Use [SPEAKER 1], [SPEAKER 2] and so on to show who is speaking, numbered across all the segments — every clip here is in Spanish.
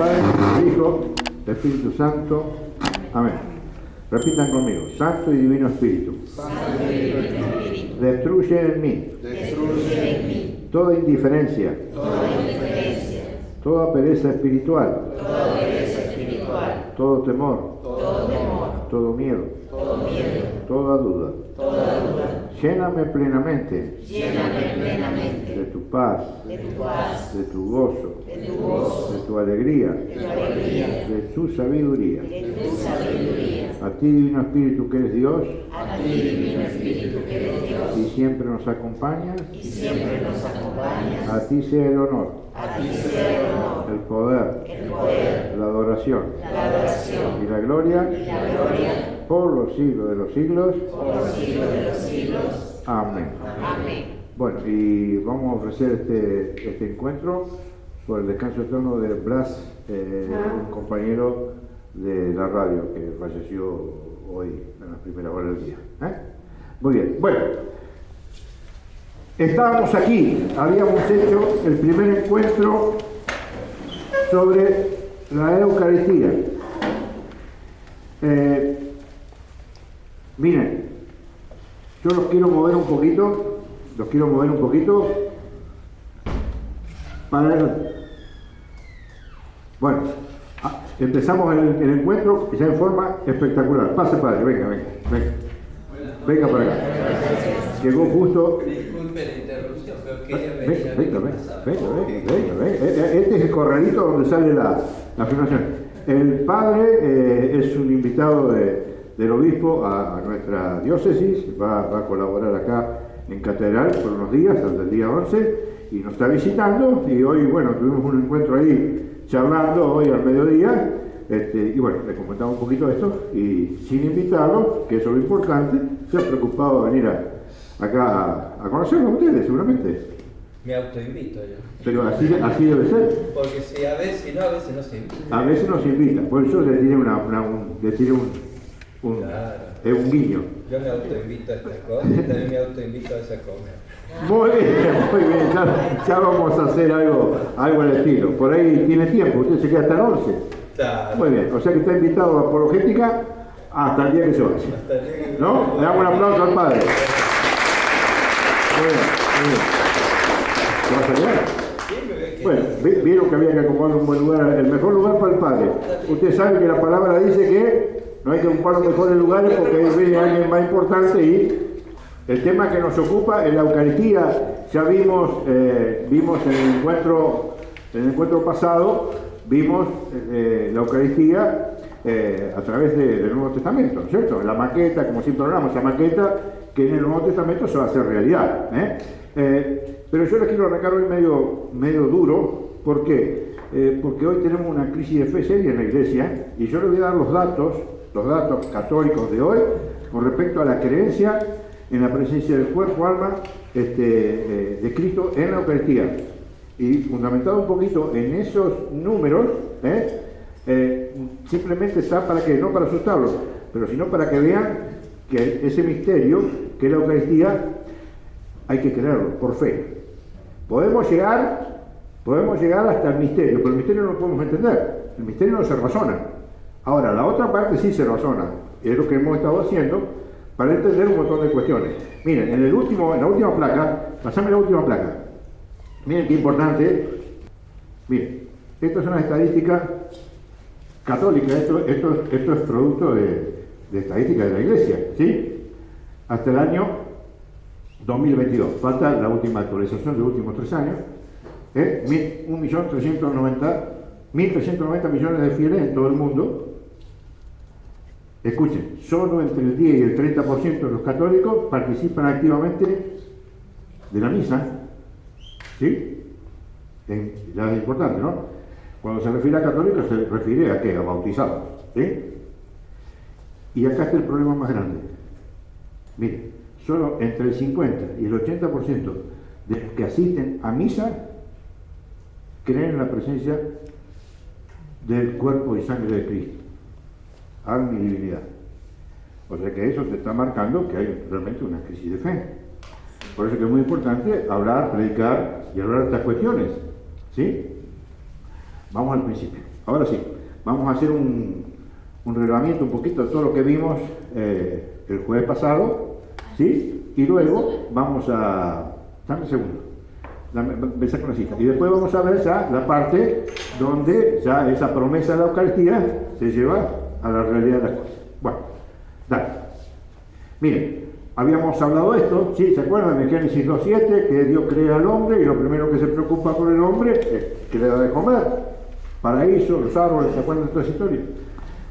[SPEAKER 1] Padre, del Hijo, del Espíritu Santo. Amén. Repitan conmigo. Santo y Divino Espíritu.
[SPEAKER 2] Santo y Divino Espíritu.
[SPEAKER 1] Destruye en mí.
[SPEAKER 2] Destruye en mí.
[SPEAKER 1] Toda indiferencia.
[SPEAKER 2] Toda indiferencia.
[SPEAKER 1] Toda pereza espiritual.
[SPEAKER 2] Toda pereza espiritual.
[SPEAKER 1] Todo temor.
[SPEAKER 2] Todo temor.
[SPEAKER 1] Todo miedo.
[SPEAKER 2] Todo miedo.
[SPEAKER 1] Toda duda.
[SPEAKER 2] Toda duda.
[SPEAKER 1] Lléname plenamente
[SPEAKER 2] Lléname plenamente
[SPEAKER 1] de tu paz,
[SPEAKER 2] de tu paz,
[SPEAKER 1] de tu gozo,
[SPEAKER 2] de tu gozo,
[SPEAKER 1] de tu alegría,
[SPEAKER 2] de tu alegría,
[SPEAKER 1] de tu sabiduría.
[SPEAKER 2] de tu sabiduría.
[SPEAKER 1] A ti, Divino Espíritu, que eres Dios,
[SPEAKER 2] A ti, Divino Espíritu, que eres Dios,
[SPEAKER 1] y siempre nos acompañas,
[SPEAKER 2] y siempre nos acompañas.
[SPEAKER 1] a ti sea el honor,
[SPEAKER 2] A ti sea el honor,
[SPEAKER 1] el poder,
[SPEAKER 2] el poder,
[SPEAKER 1] la adoración
[SPEAKER 2] la adoración
[SPEAKER 1] y la gloria
[SPEAKER 2] y la gloria
[SPEAKER 1] por los siglos de los siglos.
[SPEAKER 2] por los siglos de los siglos.
[SPEAKER 1] Amén.
[SPEAKER 2] Amén.
[SPEAKER 1] Bueno, y vamos a ofrecer este encuentro por el descanso eterno de Blas, un compañero de la radio que falleció hoy en las primeras horas del día. Muy bien, bueno, estábamos aquí, habíamos hecho el primer encuentro sobre la Eucaristía. Miren, yo los quiero mover un poquito para bueno, empezamos el encuentro ya en forma espectacular. Pase, padre, venga para acá. Llegó justo.
[SPEAKER 3] Disculpe la interrupción, pero quería venir.
[SPEAKER 1] Venga. Este es el corralito donde sale la afirmación. El padre es un invitado del obispo a nuestra diócesis, va a colaborar acá en Catedral por unos días, hasta el día 11, y nos está visitando, y hoy, bueno, tuvimos un encuentro ahí charlando hoy al mediodía, y bueno, le comentamos un poquito esto, y sin invitarlo, que eso es lo importante, se ha preocupado de venir acá a conocerlo a ustedes, seguramente.
[SPEAKER 3] Me autoinvito yo.
[SPEAKER 1] Pero así debe ser.
[SPEAKER 3] Porque si a veces no se invita.
[SPEAKER 1] A veces nos invita, por eso le tiré un guiño.
[SPEAKER 3] Yo me autoinvito a estas cosas y también me autoinvito a esa comer.
[SPEAKER 1] Muy bien, ya vamos a hacer algo al estilo. Por ahí tiene tiempo, usted se queda hasta el 11.
[SPEAKER 3] Claro.
[SPEAKER 1] Muy bien, o sea que está invitado a Apologética hasta el día que se vaya.
[SPEAKER 3] Hasta el día que-
[SPEAKER 1] ¿No? Le damos un aplauso al padre. Muy bien. ¿Se va a quedar?
[SPEAKER 3] Sí, me voy a quedar.
[SPEAKER 1] Bueno, vieron que había que acomodar un buen lugar, el mejor lugar para el padre. Usted sabe que la palabra dice que no hay que ocupar los mejores lugares porque ahí viene alguien más importante, y el tema que nos ocupa es la Eucaristía. Ya vimos en el encuentro pasado, vimos la Eucaristía a través del Nuevo Testamento, ¿cierto? La maqueta, como siempre hablamos, esa maqueta que en el Nuevo Testamento se va a hacer realidad. Pero yo les quiero arrancar hoy medio duro. ¿Por qué? Porque hoy tenemos una crisis de fe seria en la Iglesia, y yo les voy a dar los datos católicos de hoy con respecto a la creencia en la presencia del cuerpo, alma de Cristo en la Eucaristía. Y fundamentado un poquito en esos números, simplemente está para que, no para asustarlos, pero sino para que vean que ese misterio, que es la Eucaristía, hay que creerlo por fe. Podemos llegar hasta el misterio, pero el misterio no lo podemos entender. El misterio no se razona. Ahora, la otra parte sí se razona. Es lo que hemos estado haciendo para entender un montón de cuestiones. Miren, en la última placa, pasame la última placa. Miren qué importante. Miren, esto es una estadística católica, esto es producto de estadística de la Iglesia, ¿sí? Hasta el año 2022. Falta la última actualización de los últimos 3 años. 1.390 millones de fieles en todo el mundo. Escuchen, solo entre el 10 y el 30% de los católicos participan activamente de la misa. ¿Sí? Ya es importante, ¿no? Cuando se refiere a católicos, se refiere a ¿qué? A bautizados. ¿Sí? Y acá está el problema más grande. Miren, solo entre el 50 y el 80% de los que asisten a misa creen en la presencia del cuerpo y sangre de Cristo, alma y divinidad. O sea que eso te está marcando que hay realmente una crisis de fe. Por eso que es muy importante hablar, predicar y hablar de estas cuestiones, ¿sí? Vamos al principio. Ahora sí, vamos a hacer un relevamiento un poquito de todo lo que vimos el jueves pasado, ¿sí? Y luego vamos a... Dame un segundo. Me saco una cita. Y después vamos a ver ya la parte donde ya esa promesa de la Eucaristía se lleva a la realidad de las cosas. Bueno, dale. Miren, habíamos hablado de esto, ¿sí? ¿Se acuerdan de Génesis 2.7? Que Dios crea al hombre y lo primero que se preocupa por el hombre es que le da de comer. Paraíso, los árboles, ¿se acuerdan de toda esa historia?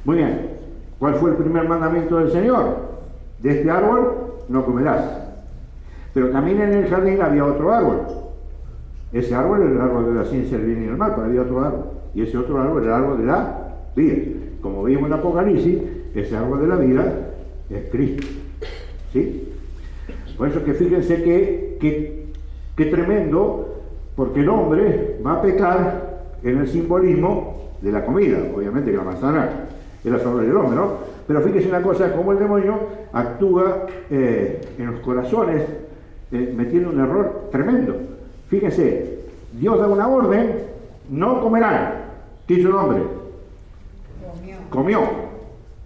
[SPEAKER 1] Muy bien. ¿Cuál fue el primer mandamiento del Señor? De este árbol no comerás. Pero también en el jardín había otro árbol. Ese árbol era el árbol de la ciencia del bien y del mal, pero había otro árbol. Y ese otro árbol era el árbol de la vida. Como vimos en Apocalipsis, ese árbol de la vida es Cristo. ¿Sí? Por eso que fíjense que tremendo, porque el hombre va a pecar en el simbolismo de la comida, obviamente que la manzana es la sombra del hombre, ¿no? Pero fíjense una cosa, como el demonio actúa en los corazones, metiendo un error tremendo. Fíjense, Dios da una orden, no comerán. ¿Qué hizo el hombre? Comió.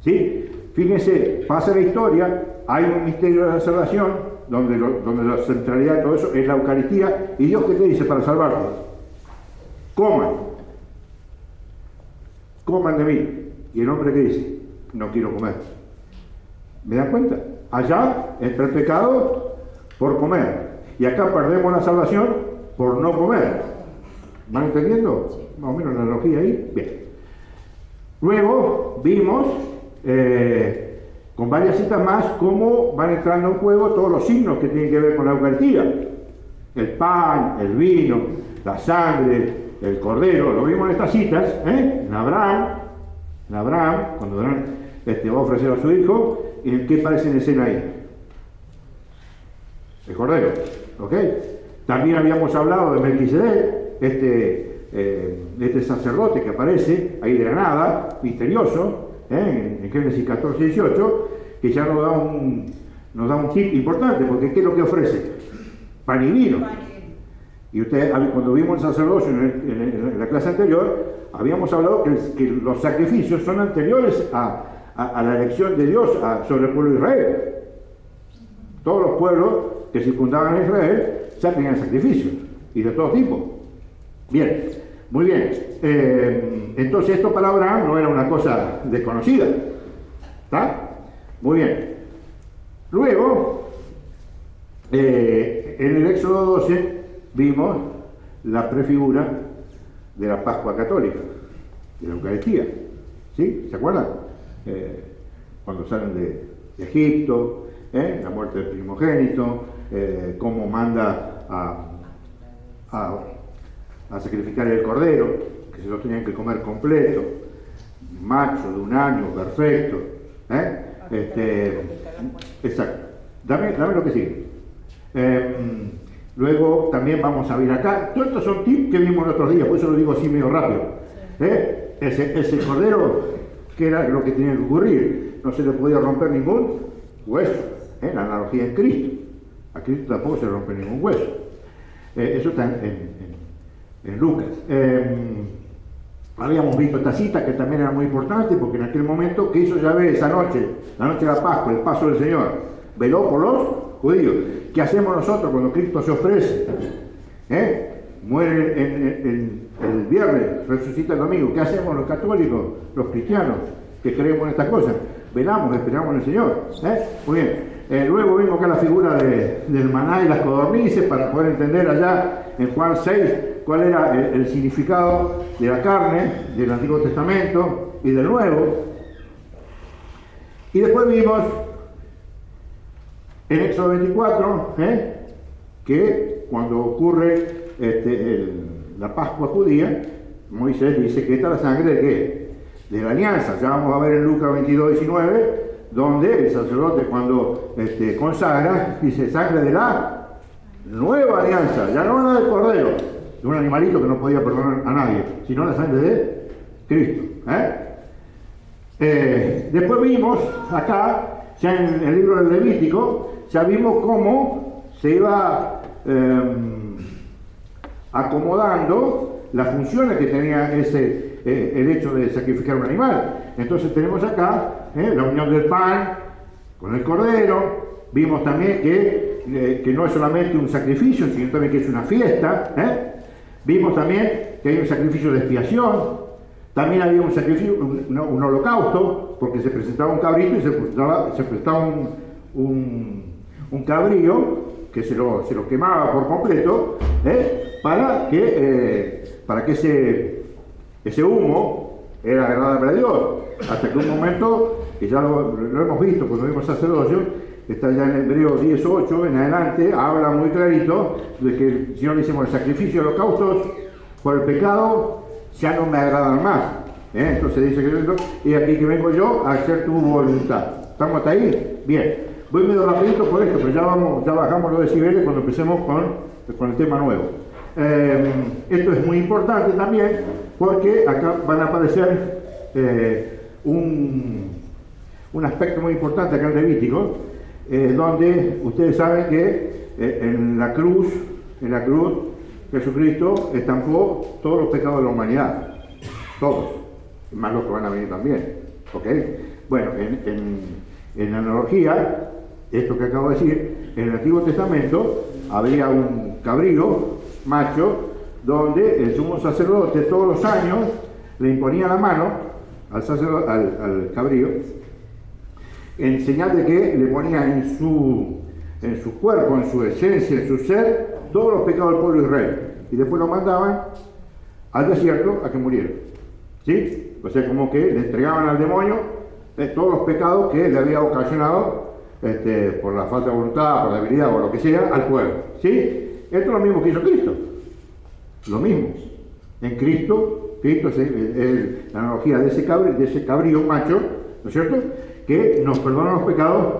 [SPEAKER 1] ¿Sí? Fíjense, pasa la historia, hay un misterio de la salvación, donde la centralidad de todo eso es la Eucaristía, y Dios, ¿qué te dice para salvarte? Coman de mí. Y el hombre, ¿qué dice? No quiero comer. ¿Me dan cuenta? Allá entra el pecado por comer, y acá perdemos la salvación por no comer. ¿Van entendiendo? Más o menos la analogía ahí. Bien. Luego vimos con varias citas más cómo van entrando en juego todos los signos que tienen que ver con la Eucaristía. El pan, el vino, la sangre, el cordero. Lo vimos en estas citas, en Abraham, cuando Abraham va a ofrecer a su hijo. ¿Y qué parece en escena ahí? El cordero, ¿ok? También habíamos hablado de Melquisedec, este sacerdote que aparece ahí de la nada, misterioso, en Génesis 14 y 18, que ya nos da un tip importante, porque ¿qué es lo que ofrece? Pan y vino. Y ustedes, cuando vimos el sacerdocio en la clase anterior, habíamos hablado que los sacrificios son anteriores a la elección de Dios sobre el pueblo de Israel. Todos los pueblos que circundaban a Israel ya tenían sacrificios, y de todo tipo. Bien, muy bien. Entonces esto para Abraham no era una cosa desconocida. ¿Está? Muy bien. Luego, en el Éxodo 12 vimos la prefigura de la Pascua católica, de la Eucaristía. ¿Sí? ¿Se acuerdan? Cuando salen de Egipto, la muerte del primogénito, cómo manda a sacrificar el cordero, que se lo tenían que comer completo, macho de 1 año, perfecto. Exacto. Dame lo que sigue. Luego también vamos a ver acá. Todos estos son tips que vimos el otro día, por eso lo digo así medio rápido. Ese cordero, que era lo que tenía que ocurrir, no se le podía romper ningún hueso. La analogía en Cristo. A Cristo tampoco se rompe ningún hueso. Eso está en Lucas. Habíamos visto esta cita que también era muy importante, porque en aquel momento, ¿qué hizo Yahvé esa noche? La noche de la Pascua, el paso del Señor. Veló por los judíos. ¿Qué hacemos nosotros cuando Cristo se ofrece? Muere el viernes, resucita el domingo. ¿Qué hacemos los católicos, los cristianos, que creemos en estas cosas? Velamos, esperamos en el Señor. Muy bien. Luego vimos acá la figura del maná y las codornices, para poder entender allá en Juan 6 cuál era el significado de la carne del Antiguo Testamento y del Nuevo. Y después vimos en Éxodo 24 que cuando ocurre la Pascua judía, Moisés dice que esta es la sangre de ¿qué? De la alianza. Ya vamos a ver en Lucas 22:19, donde el sacerdote, cuando consagra, dice sangre de la nueva alianza, ya no la del cordero, de un animalito que no podía perdonar a nadie, sino la sangre de Cristo. Después vimos acá, ya en el libro del Levítico, ya vimos cómo se iba acomodando las funciones que tenía el hecho de sacrificar un animal. Entonces tenemos acá la unión del pan con el cordero. Vimos también que no es solamente un sacrificio, sino también que es una fiesta. Vimos también que hay un sacrificio de expiación. También había un sacrificio, un holocausto, porque se presentaba un cabrito y se presentaba un cabrío que se lo quemaba por completo, para que ese humo era agradable a Dios. Hasta que un momento, que ya lo hemos visto cuando vimos sacerdocio, está ya en Hebreos 10:8 en adelante, habla muy clarito de que el Señor dice: el sacrificio de holocaustos por el pecado ya no me agradan más. Entonces dice que y aquí que vengo yo a hacer tu voluntad. ¿Estamos hasta ahí? Bien. Voy medio rapidito por esto, pero ya bajamos los decibeles cuando empecemos con el tema nuevo. Esto es muy importante también porque acá van a aparecer un aspecto muy importante acá en Levítico, donde ustedes saben que en la cruz Jesucristo estampó todos los pecados de la humanidad, todos, más los que van a venir también. ¿Ok? Bueno, en analogía, esto que acabo de decir, en el Antiguo Testamento había un cabrío macho donde el sumo sacerdote todos los años le imponía la mano al cabrío en señal de que le ponía en su cuerpo, en su esencia, en su ser, todos los pecados del pueblo de Israel, y después lo mandaban al desierto a que muriera. ¿Sí? O sea, como que le entregaban al demonio todos los pecados que le había ocasionado por la falta de voluntad, por la debilidad o lo que sea, al pueblo. ¿Sí? Esto es lo mismo que hizo Cristo. Lo mismo. En Cristo es la analogía de ese cabrío macho, ¿no es cierto?, que nos perdona los pecados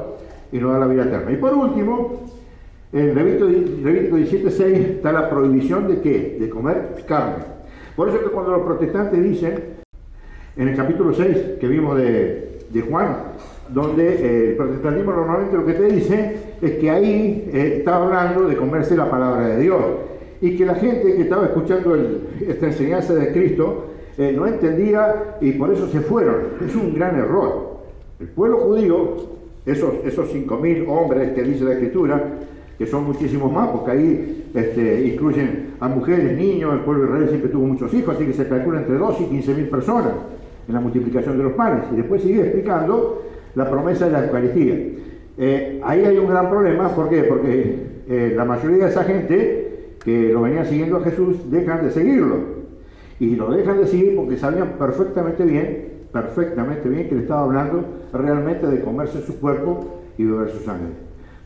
[SPEAKER 1] y nos da la vida eterna. Y por último, en Levítico 17:6 está la prohibición de ¿qué? De comer carne. Por eso que cuando los protestantes dicen, en el capítulo 6 que vimos de Juan, donde el protestantismo normalmente lo que te dice es que ahí está hablando de comerse la palabra de Dios, y que la gente que estaba escuchando esta enseñanza de Cristo no entendía y por eso se fueron. Es un gran error. El pueblo judío, esos 5.000 hombres que dice la Escritura, que son muchísimos más, porque ahí incluyen a mujeres, niños. El pueblo de Israel siempre tuvo muchos hijos, así que se calcula entre 12 y 15.000 personas en la multiplicación de los panes. Y después sigue explicando la promesa de la Eucaristía. Ahí hay un gran problema. ¿Por qué? Porque la mayoría de esa gente que lo venía siguiendo a Jesús dejan de seguirlo, y lo dejan de seguir porque sabían perfectamente bien que le estaba hablando realmente de comerse su cuerpo y beber su sangre.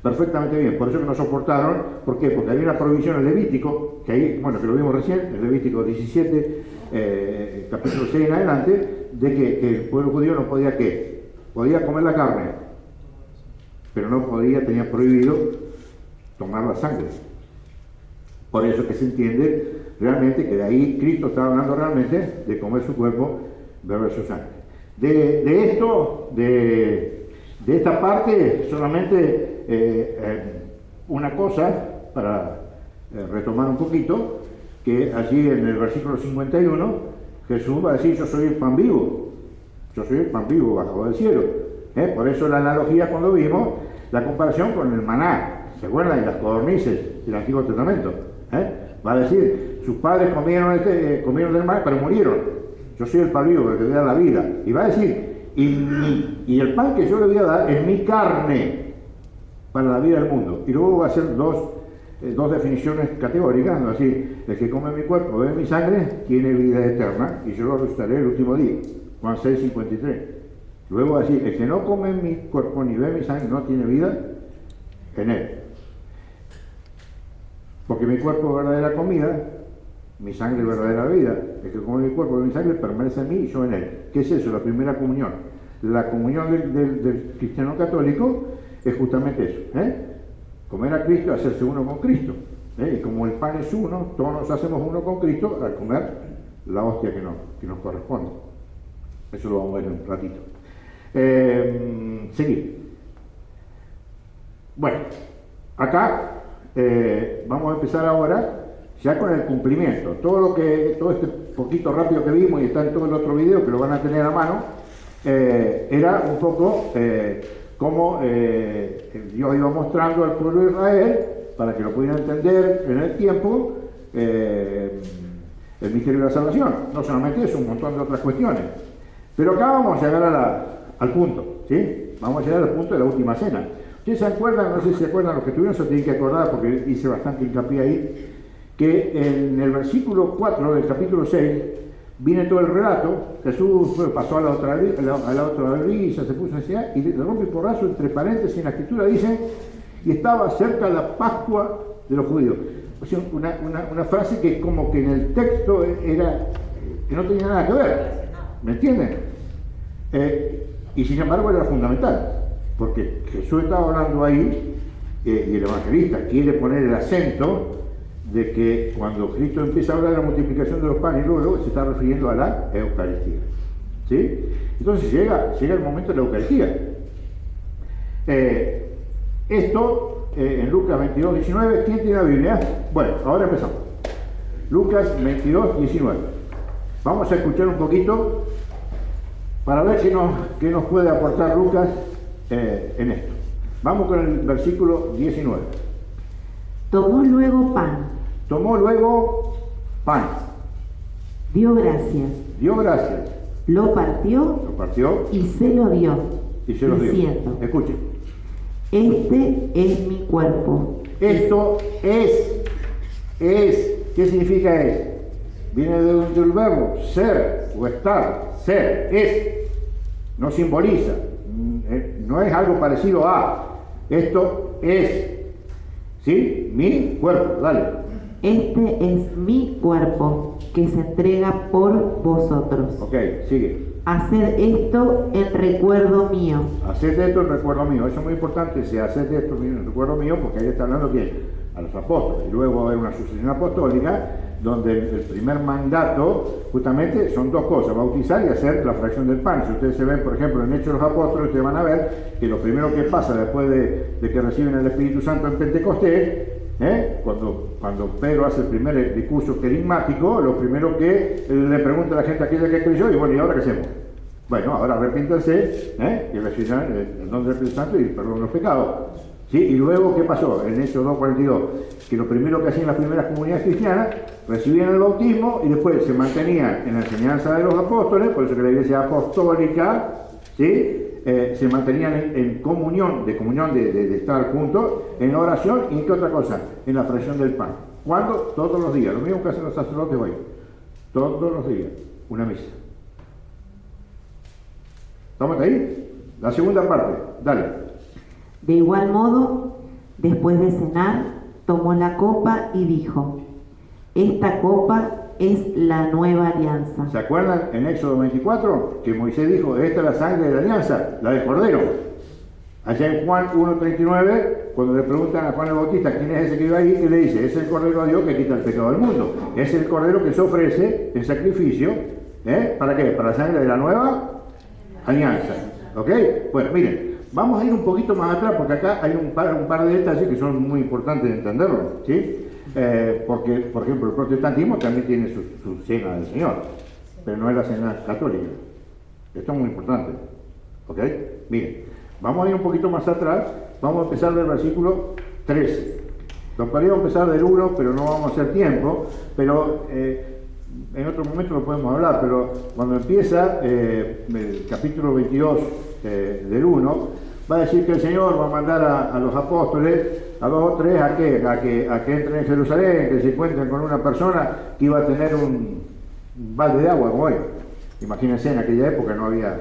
[SPEAKER 1] Perfectamente bien. Por eso que no soportaron. ¿Por qué? Porque había una prohibición en Levítico, que lo vimos recién, en Levítico 17, capítulo 6 en adelante, de que el pueblo judío no podía ¿qué? Podía comer la carne, pero no podía, tenía prohibido tomar la sangre. Por eso que se entiende realmente que de ahí Cristo estaba hablando realmente de comer su cuerpo, beber su sangre. De esta parte solamente una cosa para retomar un poquito, que allí en el versículo 51 Jesús va a decir: yo soy el pan vivo, bajado del cielo. Por eso la analogía cuando vimos la comparación con el maná, ¿se acuerdan? Y las codornices del Antiguo Testamento. Va a decir: sus padres comieron del maná pero murieron. Yo soy el pan vivo, que te da la vida. Y va a decir: y el pan que yo le voy a dar es mi carne para la vida del mundo. Y luego va a hacer dos definiciones categóricas, ¿no? Así: el que come mi cuerpo, bebe mi sangre, tiene vida eterna, y yo lo resucitaré el último día. Juan 6:53. Luego va a decir: el que no come mi cuerpo ni bebe mi sangre no tiene vida en él. Porque mi cuerpo es verdadera comida, mi sangre es verdadera vida. El que come mi cuerpo y mi sangre permanece en mí y yo en él. ¿Qué es eso? La primera comunión. La comunión del cristiano católico es justamente eso. Comer a Cristo, hacerse uno con Cristo. Y como el pan es uno, todos nos hacemos uno con Cristo al comer la hostia que nos corresponde. Eso lo vamos a ver en un ratito. Seguir. Bueno, acá vamos a empezar ahora ya con el cumplimiento. Todo este poquito rápido que vimos y está en todo el otro video que lo van a tener a mano, era un poco cómo Dios iba mostrando al pueblo de Israel, para que lo pudieran entender en el tiempo, el misterio de la salvación. No solamente eso, un montón de otras cuestiones. Pero acá vamos a llegar al punto, ¿sí? Vamos a llegar al punto de la última cena. ¿Ustedes se acuerdan? No sé si se acuerdan, los que estuvieron se tienen que acordar porque hice bastante hincapié ahí, que en el versículo 4 del capítulo 6 viene todo el relato. Jesús pasó a la otra orilla, se puso hacia y de rompe y porrazo, entre paréntesis en la escritura dice, y estaba cerca la Pascua de los judíos. O sea, una frase que como que en el texto era que no tenía nada que ver, ¿me entienden? Y sin embargo era fundamental, porque Jesús estaba hablando ahí, y el evangelista quiere poner el acento de que cuando Cristo empieza a hablar de la multiplicación de los panes, luego se está refiriendo a la Eucaristía, ¿sí? Entonces llega el momento de la Eucaristía. Esto en Lucas 22, 19, ¿quién tiene la Biblia? Bueno, ahora empezamos. Lucas 22, 19. Vamos a escuchar un poquito para ver qué nos puede aportar Lucas en esto. Vamos con el versículo 19.
[SPEAKER 4] Tomó luego pan, dio gracias, lo partió y se lo dio, diciendo,
[SPEAKER 1] escuchen,
[SPEAKER 4] este es mi cuerpo.
[SPEAKER 1] Esto es, ¿qué significa es? Viene del verbo ser o estar, ser, es, no simboliza, no es algo parecido a, esto es, ¿sí? Mi cuerpo, dale.
[SPEAKER 4] Este es mi cuerpo, que se entrega por vosotros.
[SPEAKER 1] Ok, sigue.
[SPEAKER 4] Haced esto en recuerdo mío.
[SPEAKER 1] Haced esto en recuerdo mío. Eso es muy importante, si haced esto en recuerdo mío, porque ahí está hablando ¿quién? A los apóstoles. Y luego va a haber una sucesión apostólica, donde el primer mandato, justamente, son dos cosas, bautizar y hacer la fracción del pan. Si ustedes se ven, por ejemplo, en Hechos de los Apóstoles, ustedes van a ver que lo primero que pasa después de que reciben el Espíritu Santo en Pentecostés, cuando Pedro hace el primer discurso querigmático, lo primero que le pregunta a la gente aquella que creyó, y bueno, ¿y ahora qué hacemos? Bueno, ahora arrepiéntanse y recibirán el nombre del Espíritu Santo y perdón de los pecados. ¿Sí? Y luego, ¿qué pasó? En Hechos 2:42, que lo primero que hacían las primeras comunidades cristianas, recibían el bautismo y después se mantenían en la enseñanza de los apóstoles, por eso que la iglesia apostólica, ¿sí? Se mantenían en comunión de estar juntos, en oración y en qué otra cosa, en la fracción del pan. ¿Cuándo? Todos los días, lo mismo que hacen los sacerdotes hoy, todos los días, una misa. ¿Estamos ahí? La segunda parte, dale.
[SPEAKER 4] De igual modo, después de cenar, tomó la copa y dijo, esta copa es la nueva alianza.
[SPEAKER 1] ¿Se acuerdan en Éxodo 24 que Moisés dijo, esta es la sangre de la alianza, la del Cordero? Allá en Juan 1:39, cuando le preguntan a Juan el Bautista quién es ese que iba ahí, que le dice, es el Cordero de Dios que quita el pecado del mundo. Es el Cordero que se ofrece en sacrificio, ¿para qué? Para la sangre de la nueva alianza. ¿Ok? Bueno, miren, vamos a ir un poquito más atrás porque acá hay un par de detalles que son muy importantes de entenderlo, ¿sí? Porque, por ejemplo, el protestantismo también tiene su cena del Señor, pero no es la cena católica. Esto es muy importante. ¿Ok? Miren, vamos a ir un poquito más atrás, vamos a empezar del versículo 13. Nos podríamos empezar del 1, pero no vamos a hacer tiempo, pero en otro momento lo podemos hablar, pero cuando empieza el capítulo 22 del 1, va a decir que el Señor va a mandar a los apóstoles, a 2 o 3, ¿a que entren en Jerusalén, que se encuentren con una persona que iba a tener un balde de agua como hoy. Imagínense, en aquella época no había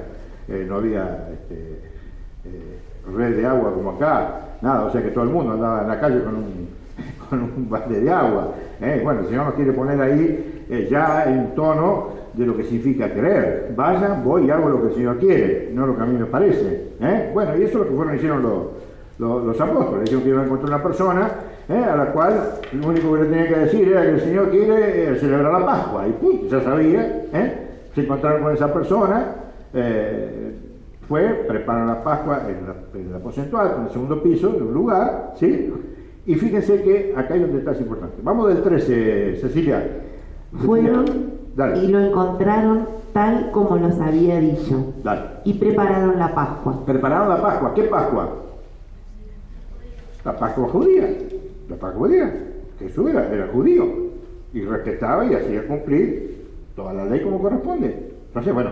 [SPEAKER 1] red de agua como acá, nada, o sea que todo el mundo andaba en la calle con un balde de agua. Bueno, el Señor nos quiere poner ahí ya en tono de lo que significa creer. Vayan, voy y hago lo que el Señor quiere, no lo que a mí me parece. Bueno, y eso es lo que hicieron los apóstoles. Dijeron que iban a encontrar una persona a la cual lo único que le tenía que decir era que el Señor quiere celebrar la Pascua. Y punto, ya sabía. Se encontraron con esa persona, preparan la Pascua en el aposento alto, en el segundo piso, en un lugar, ¿sí? Y fíjense que acá hay un detalle importante. Vamos del 13, Cecilia.
[SPEAKER 4] Fueron
[SPEAKER 1] Dale.
[SPEAKER 4] y lo encontraron tal como los había dicho,
[SPEAKER 1] Dale.
[SPEAKER 4] y prepararon la Pascua.
[SPEAKER 1] Prepararon la Pascua. ¿Qué Pascua? La Pascua judía. La Pascua judía. Jesús era judío y respetaba y hacía cumplir toda la ley como corresponde. Entonces, bueno,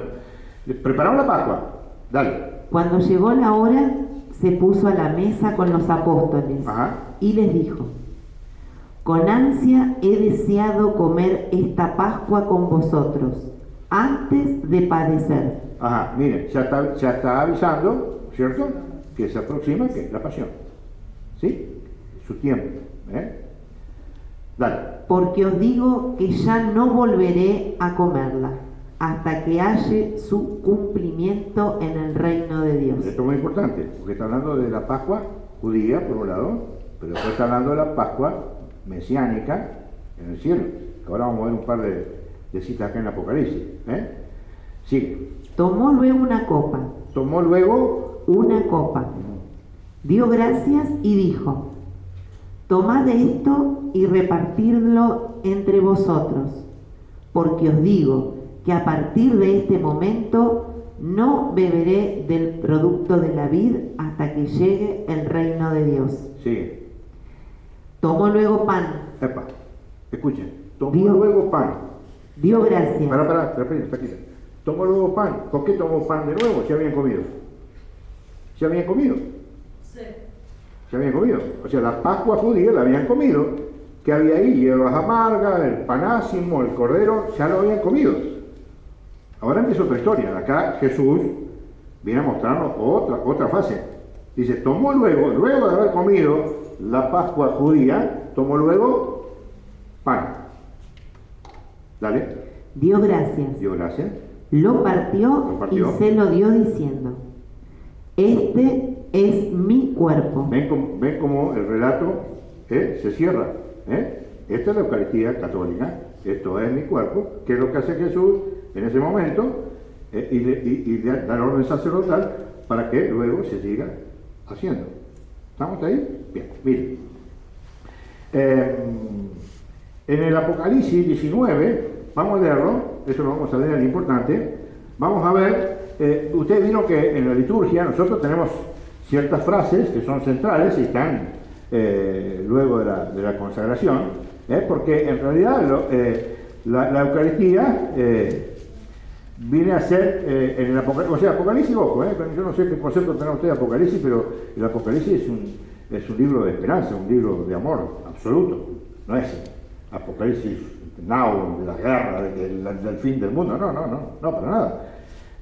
[SPEAKER 1] prepararon la Pascua. Dale.
[SPEAKER 4] Cuando llegó la hora, se puso a la mesa con los apóstoles
[SPEAKER 1] Ajá.
[SPEAKER 4] y les dijo: con ansia he deseado comer esta Pascua con vosotros, antes de padecer.
[SPEAKER 1] Ajá, miren, ya está avisando, ¿cierto? Que se aproxima, que es la pasión. ¿Sí? Su tiempo. Dale.
[SPEAKER 4] Porque os digo que ya no volveré a comerla, hasta que halle su cumplimiento en el reino de Dios.
[SPEAKER 1] Esto es muy importante, porque está hablando de la Pascua judía, por un lado, pero después está hablando de la Pascua mesiánica en el cielo. Ahora vamos a ver un par de citas acá en Apocalipsis. Sigue.
[SPEAKER 4] Tomó luego una copa,
[SPEAKER 1] Tomó luego,
[SPEAKER 4] dio gracias y dijo: tomad esto y repartidlo entre vosotros, porque os digo que a partir de este momento no beberé del producto de la vid hasta que llegue el reino de Dios.
[SPEAKER 1] sigue.
[SPEAKER 4] Tomó luego pan,
[SPEAKER 1] Epa, escuchen. Tomó
[SPEAKER 4] Dios.
[SPEAKER 1] luego pan.
[SPEAKER 4] dio gracias,
[SPEAKER 1] Tranquila. Tomó luego pan. ¿Por qué tomó pan de nuevo? Ya habían comido. ¿Se habían comido?
[SPEAKER 2] Sí.
[SPEAKER 1] Se habían comido. O sea, la Pascua judía la habían comido. ¿Qué había ahí? Hierbas amargas, el panásimo, el cordero, ya lo habían comido. Ahora empieza otra historia. Acá Jesús viene a mostrarnos otra fase. Dice, tomó luego de haber comido la Pascua judía, tomó luego pan. Dale,
[SPEAKER 4] dio gracias,
[SPEAKER 1] dio gracias.
[SPEAKER 4] lo partió y se lo dio diciendo: este es mi cuerpo.
[SPEAKER 1] Ven cómo el relato se cierra. Esta es la Eucaristía católica, esto es mi cuerpo, que es lo que hace Jesús en ese momento, y da la orden sacerdotal para que luego se siga haciendo. ¿Estamos ahí? Bien, miren. En el Apocalipsis 19, vamos a leerlo, eso lo vamos a leer, es importante. Vamos a ver, ustedes vieron que en la liturgia nosotros tenemos ciertas frases que son centrales y están luego de la consagración, porque en realidad la Eucaristía viene a ser en el Apocalipsis, o sea, Apocalipsis, ojo, yo no sé qué concepto tienen ustedes de Apocalipsis, pero el Apocalipsis es un libro de esperanza, un libro de amor absoluto, no es Apocalipsis now, de la guerra, del fin del mundo, no, para nada.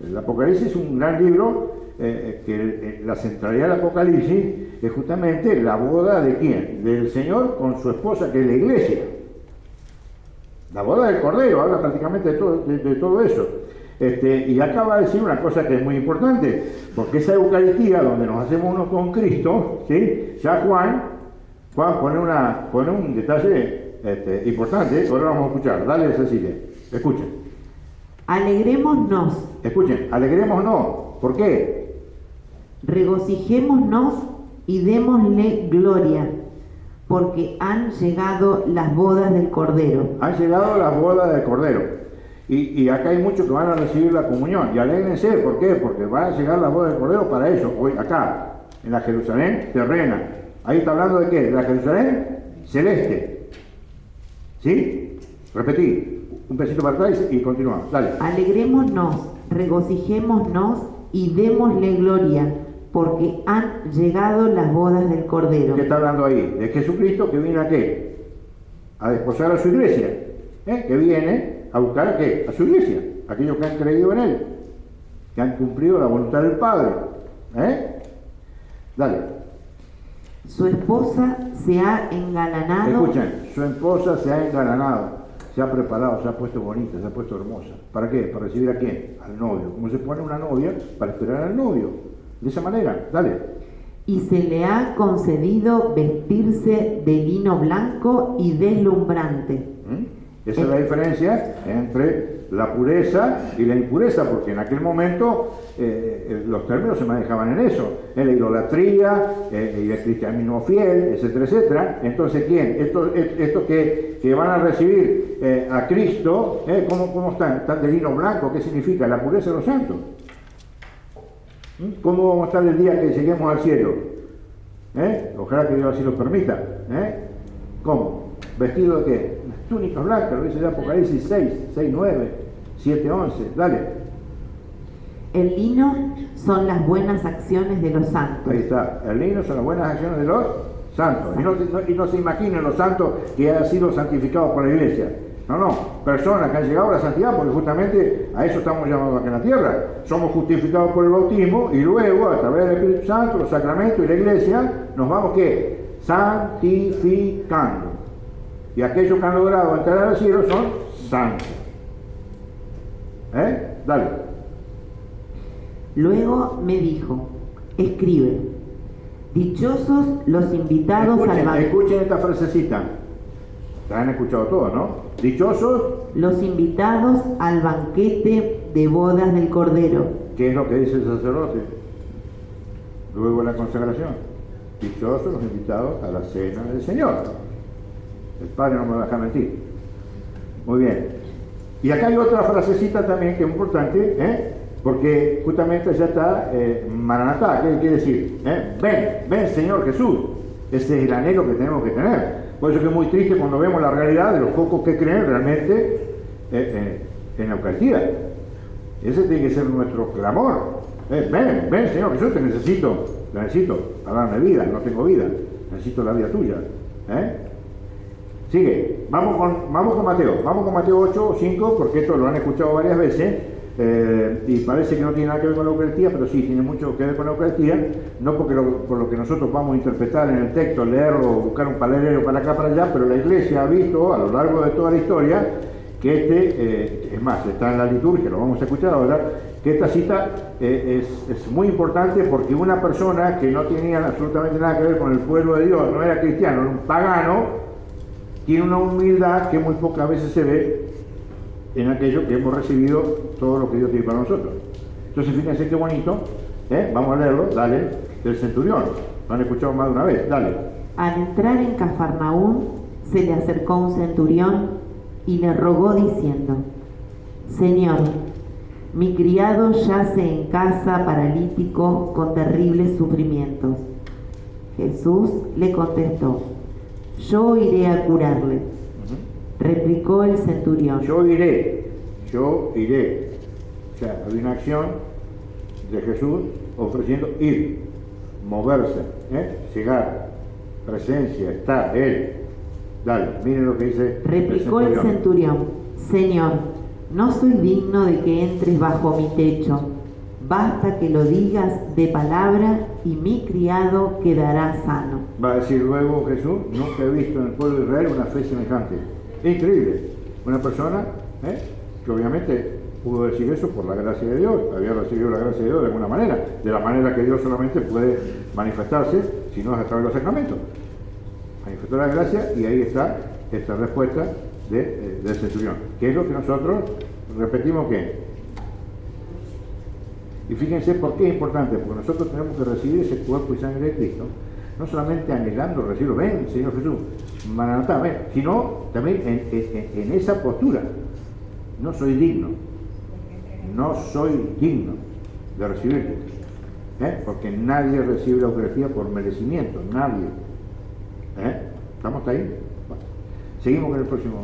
[SPEAKER 1] El Apocalipsis es un gran libro que la centralidad del Apocalipsis es justamente la boda de ¿quién? Del Señor con su esposa, que es la iglesia. La boda del Cordero, habla prácticamente de todo eso. Y acá va a decir una cosa que es muy importante, porque esa Eucaristía donde nos hacemos uno con Cristo, ¿sí? Ya Juan pone un detalle importante, ahora vamos a escuchar. Dale, Cecilia, escuchen.
[SPEAKER 4] Alegrémonos,
[SPEAKER 1] Escuchen, alegrémonos. ¿Por qué?
[SPEAKER 4] regocijémonos y démosle gloria, porque han llegado las bodas del Cordero.
[SPEAKER 1] Han llegado las bodas del Cordero. Y acá hay muchos que van a recibir la comunión. Y alégrense, ¿por qué? Porque van a llegar las bodas del Cordero para eso. Hoy, acá, en la Jerusalén terrena. Ahí está hablando de qué? De la Jerusalén celeste. ¿Sí? Repetí. Un pesito para atrás y continuamos. Dale.
[SPEAKER 4] Alegrémonos, regocijémonos y démosle gloria, porque han llegado las bodas del Cordero.
[SPEAKER 1] ¿Qué está hablando ahí? De Jesucristo que viene a qué? A desposar a su iglesia. Que viene a buscar a qué? A su iglesia. Aquellos que han creído en Él. Que han cumplido la voluntad del Padre. Dale.
[SPEAKER 4] Su esposa se ha engalanado.
[SPEAKER 1] Escuchen, su esposa se ha engalanado. Se ha preparado, se ha puesto bonita, se ha puesto hermosa. ¿Para qué? ¿Para recibir a quién? Al novio. ¿Cómo se pone una novia para esperar al novio? De esa manera, dale.
[SPEAKER 4] Y se le ha concedido vestirse de lino blanco y deslumbrante.
[SPEAKER 1] Esa es la diferencia entre la pureza y la impureza, porque en aquel momento los términos se manejaban en eso, en la idolatría y el cristianismo fiel, etcétera, etcétera. Entonces, ¿quién? Estos que van a recibir a Cristo, ¿cómo están? ¿Están de lino blanco? ¿Qué significa? La pureza de los santos. ¿Cómo vamos a estar el día que lleguemos al cielo? Ojalá que Dios así lo permita. ¿Cómo? ¿Vestido de qué? Las túnicas blancas, lo dice de Apocalipsis 6, 9, 7, 11. Dale.
[SPEAKER 4] El lino son las buenas acciones de los santos.
[SPEAKER 1] Ahí está. El lino son las buenas acciones de los santos. Y no se imaginen los santos que han sido santificados por la iglesia. No, personas que han llegado a la santidad, porque justamente a eso estamos llamados aquí en la tierra. Somos justificados por el bautismo y luego, a través del Espíritu Santo, los sacramentos y la iglesia, nos vamos, ¿qué? Santificando. Y aquellos que han logrado entrar al cielo son santos. Dale.
[SPEAKER 4] Luego me dijo, escribe, dichosos los invitados al banquete.
[SPEAKER 1] Escuchen esta frasecita. La han escuchado todos, ¿no? Dichosos
[SPEAKER 4] los invitados al banquete de bodas del Cordero.
[SPEAKER 1] ¿Qué es lo que dice el sacerdote? Luego la consagración. Dichosos los invitados a la cena del Señor. El Padre no me va a dejar mentir. Muy bien. Y acá hay otra frasecita también que es importante, porque justamente ya está Maranatá. ¿Qué quiere decir? Ven Señor Jesús. Ese es el anhelo que tenemos que tener. Por eso que es muy triste cuando vemos la realidad de los pocos que creen realmente en la Eucaristía. Ese tiene que ser nuestro clamor. Ven Señor Jesús, te necesito para darme vida, no tengo vida, necesito la vida tuya. Sigue, vamos con Mateo, vamos con Mateo 8 o 5, porque esto lo han escuchado varias veces, y parece que no tiene nada que ver con la Eucaristía, pero sí tiene mucho que ver con la Eucaristía, no porque por lo que nosotros vamos a interpretar en el texto, leerlo, buscar un paralelo para acá, para allá, pero la Iglesia ha visto a lo largo de toda la historia que es más, está en la liturgia, lo vamos a escuchar ahora, que esta cita es muy importante porque una persona que no tenía absolutamente nada que ver con el pueblo de Dios, no era cristiano, era un pagano, tiene una humildad que muy pocas veces se ve en aquello que hemos recibido todo lo que Dios tiene para nosotros. Entonces fíjense qué bonito, vamos a leerlo, dale, del centurión, lo han escuchado más de una vez, dale.
[SPEAKER 4] Al entrar en Cafarnaúm se le acercó un centurión y le rogó diciendo, Señor, mi criado yace en casa paralítico con terribles sufrimientos. Jesús le contestó, yo iré a curarle. Replicó el centurión,
[SPEAKER 1] Yo iré. O sea, hay una acción de Jesús ofreciendo ir, moverse, llegar, presencia, estar, Él. Dale, miren lo que dice.
[SPEAKER 4] replicó el centurión, Señor, no soy digno de que entres bajo mi techo. Basta que lo digas de palabra y mi criado quedará sano.
[SPEAKER 1] Va a decir luego Jesús, nunca he visto en el pueblo de Israel una fe semejante. Es increíble. Una persona que obviamente pudo decir eso por la gracia de Dios, había recibido la gracia de Dios de alguna manera, de la manera que Dios solamente puede manifestarse, si no es a través de los sacramentos. Manifestó la gracia y ahí está esta respuesta del centurión, que es lo que nosotros repetimos que. Y fíjense por qué es importante, porque nosotros tenemos que recibir ese cuerpo y sangre de Cristo, no solamente anhelando recibirlo, ven Señor Jesús, Maranatá, ven, sino también en esa postura. No soy digno de recibirlo, porque nadie recibe la Eucaristía por merecimiento, nadie. ¿Estamos hasta ahí? Bueno, seguimos con el próximo.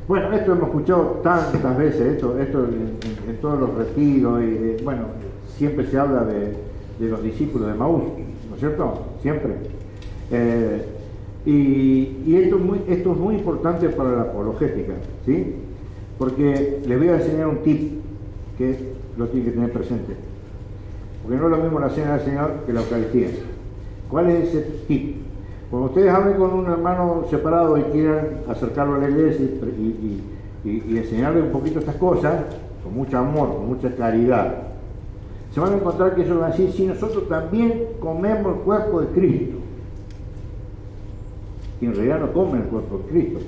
[SPEAKER 1] Bueno, esto hemos escuchado tantas veces, esto en todos los retiros, y bueno, siempre se habla de los discípulos de Maús, ¿no es cierto? Siempre. Y esto es muy importante para la apologética, ¿sí? Porque les voy a enseñar un tip que lo tienen que tener presente. Porque no es lo mismo la cena del Señor que la Eucaristía. ¿Cuál es ese tip? Cuando ustedes hablen con un hermano separado y quieran acercarlo a la iglesia y enseñarle un poquito estas cosas, con mucho amor, con mucha claridad, se van a encontrar que ellos van a decir, sí, nosotros también comemos el cuerpo de Cristo. Y en realidad no comen el cuerpo de Cristo.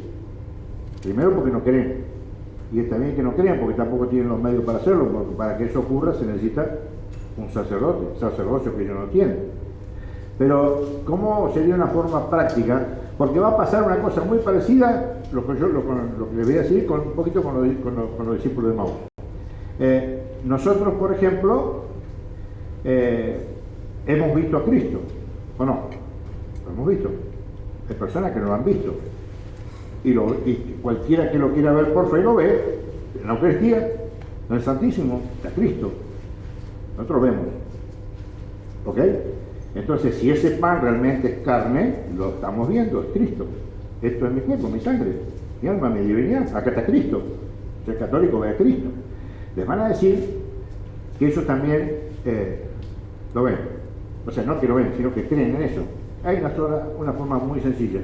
[SPEAKER 1] Primero porque no creen. Y está bien que no crean, porque tampoco tienen los medios para hacerlo, porque para que eso ocurra se necesita un sacerdote, sacerdocio que ellos no tienen. Pero, ¿cómo sería una forma práctica? Porque va a pasar una cosa muy parecida, lo que les voy a decir, un poquito con los discípulos de Maús. Nosotros, por ejemplo, hemos visto a Cristo, ¿o no? Lo hemos visto. Hay personas que no lo han visto. Y cualquiera que lo quiera ver por fe lo ve. En la Eucaristía, en el Santísimo, está Cristo. Nosotros vemos. ¿Ok? Entonces, si ese pan realmente es carne, lo estamos viendo, es Cristo. Esto es mi cuerpo, mi sangre, mi alma, mi divinidad. Acá está Cristo. Si es católico, ve a Cristo. Les van a decir que ellos también lo ven. O sea, no que lo ven, sino que creen en eso. Hay una forma muy sencilla.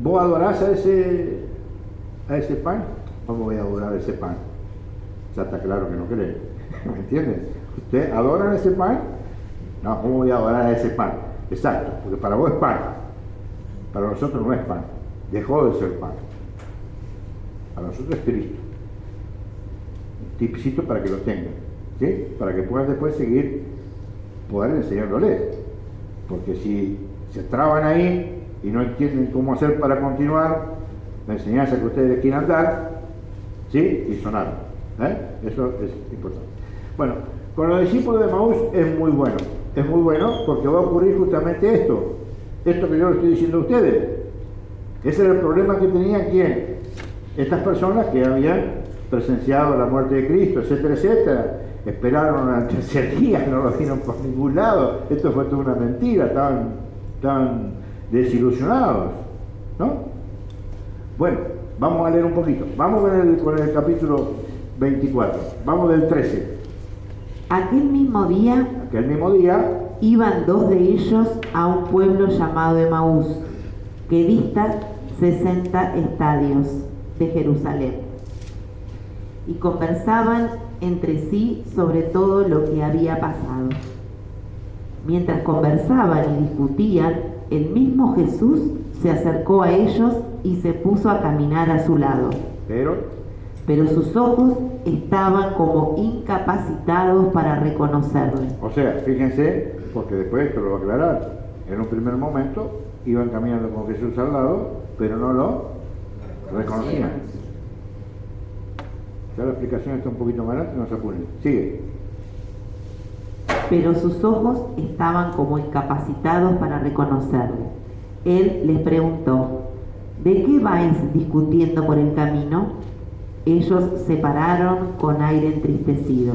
[SPEAKER 1] ¿Vos adorás a ese pan? ¿Cómo voy a adorar ese pan? Ya está claro que no cree. ¿Me entiendes? ¿Usted adora ese pan? No, ¿cómo voy a adorar a ese pan? Exacto, porque para vos es pan. Para nosotros no es pan. Dejó de ser pan. Para nosotros es Cristo. Un tipcito para que lo tengan. ¿Sí? Para que puedan después poder enseñárdoles. Porque si se traban ahí y no entienden cómo hacer para continuar la enseñanza que ustedes quieran dar, ¿sí? Y sonar. Eso es importante. Bueno, con los discípulos de Maús es muy bueno. Es muy bueno porque va a ocurrir justamente esto que yo les estoy diciendo a ustedes. Ese era el problema que tenían ¿quién? Estas personas que habían presenciado la muerte de Cristo, etcétera, etcétera. Esperaron al tercer día, no lo vieron por ningún lado. Esto fue toda una mentira, estaban desilusionados, ¿no? Bueno, vamos a leer un poquito. Vamos con el capítulo 24. Vamos del 13.
[SPEAKER 4] Aquel mismo día iban dos de ellos a un pueblo llamado Emaús, que dista 60 estadios de Jerusalén, y conversaban entre sí sobre todo lo que había pasado. Mientras conversaban y discutían, el mismo Jesús se acercó a ellos y se puso a caminar a su lado. Pero sus ojos estaban como incapacitados para reconocerle.
[SPEAKER 1] O sea, fíjense, porque después esto lo va a aclarar. En un primer momento iban caminando con Jesús al lado, pero no lo reconocían. Ya la explicación está un poquito más alta, no se apuren. Sigue.
[SPEAKER 4] Pero sus ojos estaban como incapacitados para reconocerle. Él les preguntó: ¿de qué vais discutiendo por el camino? Ellos se pararon con aire entristecido.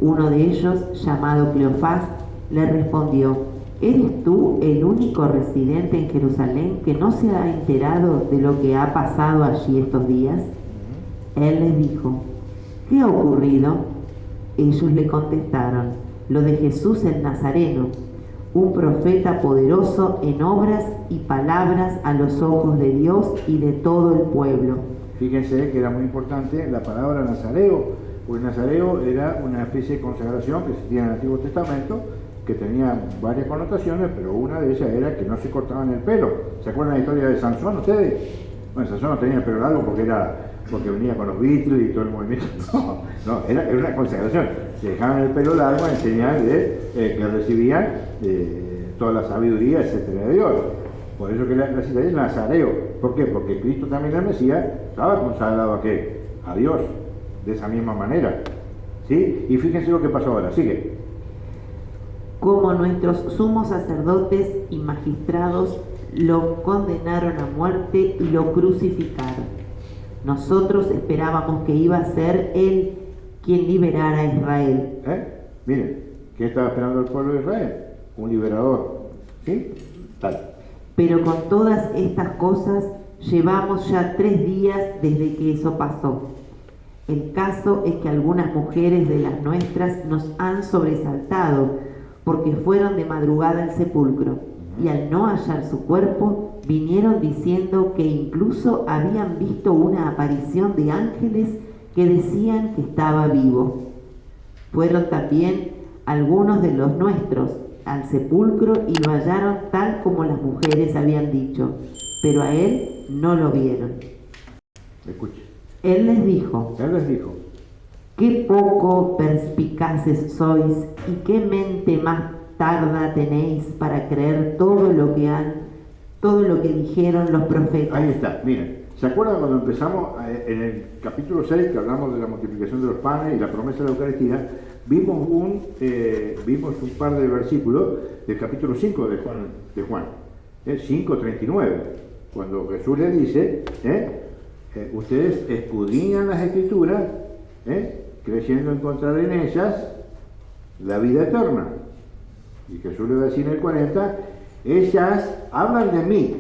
[SPEAKER 4] Uno de ellos, llamado Cleofás, le respondió: ¿eres tú el único residente en Jerusalén que no se ha enterado de lo que ha pasado allí estos días? Él les dijo: ¿qué ha ocurrido? Ellos le contestaron: lo de Jesús el Nazareno, un profeta poderoso en obras y palabras a los ojos de Dios y de todo el pueblo.
[SPEAKER 1] Fíjense que era muy importante la palabra nazareo, porque nazareo era una especie de consagración que existía en el Antiguo Testamento, que tenía varias connotaciones, pero una de ellas era que no se cortaban el pelo. ¿Se acuerdan la historia de Sansón ustedes? Bueno, Sansón no tenía el pelo largo porque venía con los Beatles y todo el movimiento. No, era una consagración. Se dejaban el pelo largo en señal de que recibían toda la sabiduría, etcétera, de Dios. Por eso que la cita es nazareo. ¿Por qué? Porque Cristo también, el Mesías, estaba consagrado ¿a qué? A Dios, de esa misma manera. ¿Sí? Y fíjense lo que pasó ahora. Sigue.
[SPEAKER 4] Como nuestros sumos sacerdotes y magistrados lo condenaron a muerte y lo crucificaron. Nosotros esperábamos que iba a ser Él quien liberara a Israel.
[SPEAKER 1] Miren, ¿qué estaba esperando el pueblo de Israel? Un liberador. ¿Sí? Tal.
[SPEAKER 4] Pero con todas estas cosas llevamos ya 3 días desde que eso pasó. El caso es que algunas mujeres de las nuestras nos han sobresaltado porque fueron de madrugada al sepulcro y al no hallar su cuerpo vinieron diciendo que incluso habían visto una aparición de ángeles que decían que estaba vivo. Fueron también algunos de los nuestros al sepulcro y lo hallaron tal como las mujeres habían dicho, pero a él no lo vieron.
[SPEAKER 1] Escuche,
[SPEAKER 4] Él les dijo:
[SPEAKER 1] Él les dijo,
[SPEAKER 4] qué poco perspicaces sois y qué mente más tarda tenéis para creer todo lo que dijeron los profetas.
[SPEAKER 1] ahí está, miren, ¿se acuerdan cuando empezamos en el capítulo 6 que hablamos de la multiplicación de los panes y la promesa de la Eucaristía? Vimos un par de versículos del capítulo 5 de Juan, 5:39, cuando Jesús le dice, ustedes escudriñan las Escrituras, creyendo encontrar en ellas la vida eterna. Y Jesús le va a decir en el 40, ellas hablan de mí,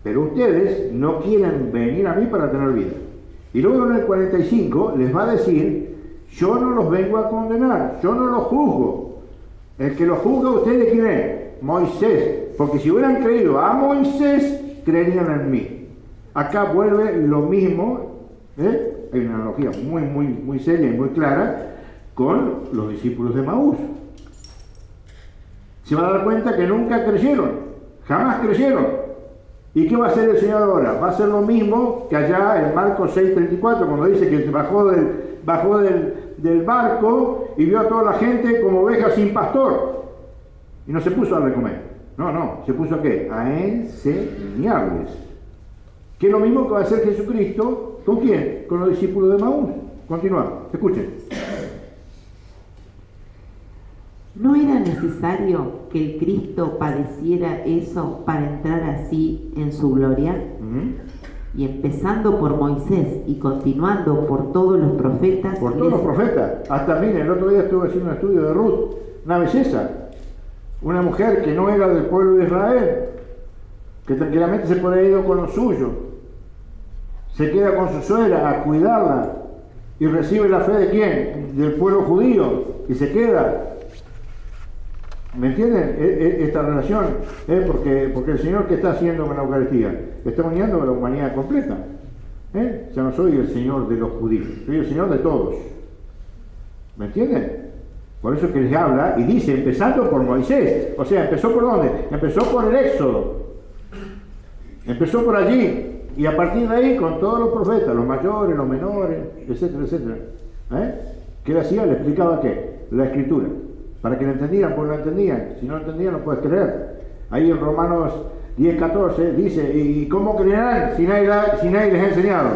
[SPEAKER 1] pero ustedes no quieren venir a mí para tener vida. Y luego en el 45 les va a decir, yo no los vengo a condenar, yo no los juzgo. El que los juzga a ustedes, ¿quién es? Moisés. Porque si hubieran creído a Moisés, creerían en mí. Acá vuelve lo mismo, hay una analogía muy seria y muy clara con los discípulos de Maús. Se van a dar cuenta que nunca creyeron, jamás creyeron. ¿Y qué va a hacer el Señor ahora? Va a hacer lo mismo que allá en Marcos 6:34, cuando dice que bajó del barco y vio a toda la gente como ovejas sin pastor. Y no se puso a darle comer. No, se puso a ¿qué? A enseñarles. Que es lo mismo que va a hacer Jesucristo, ¿con quién? Con los discípulos de Maús. Continuamos, escuchen.
[SPEAKER 4] ¿No era necesario que el Cristo padeciera eso para entrar así en su gloria? Y empezando por Moisés y continuando por todos los profetas.
[SPEAKER 1] Por todos los profetas. Hasta miren, el otro día estuve haciendo un estudio de Ruth, una belleza. Una mujer que no era del pueblo de Israel, que tranquilamente se puede haber ido con lo suyo. Se queda con su suegra a cuidarla y recibe la fe de quién? Del pueblo judío y se queda. ¿Me entienden? Esta relación, porque el Señor, ¿qué está haciendo con la Eucaristía? Está uniendo a la humanidad completa. Ya no soy el Señor de los judíos, soy el Señor de todos. ¿Me entienden? Por eso que les habla y dice, empezando por Moisés. O sea, ¿empezó por dónde? Empezó por el Éxodo. Empezó por allí. Y a partir de ahí, con todos los profetas, los mayores, los menores, etcétera, etcétera. ¿Qué le hacía? Le explicaba ¿qué? La Escritura. Para que lo entendieran, pues lo entendían. Si no lo entendían, no puedes creer. Ahí en Romanos 10:14 dice, ¿y cómo creerán si nadie les ha enseñado?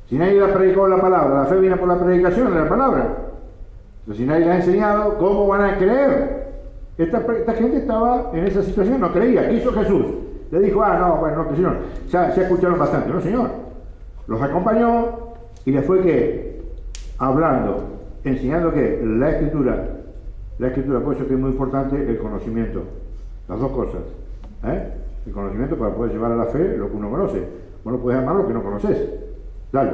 [SPEAKER 1] Si nadie les ha predicado la palabra. La fe viene por la predicación de la palabra. Entonces, si nadie les ha enseñado, ¿cómo van a creer? Esta gente estaba en esa situación, no creía. ¿Qué hizo Jesús? Le dijo, no creyeron. Ya escucharon bastante. No, Señor. Los acompañó y les fue ¿qué? Hablando. Enseñando que la escritura, por eso que es muy importante el conocimiento, las dos cosas, el conocimiento para poder llevar a la fe lo que uno conoce, vos no puedes amar lo que no conoces, dale.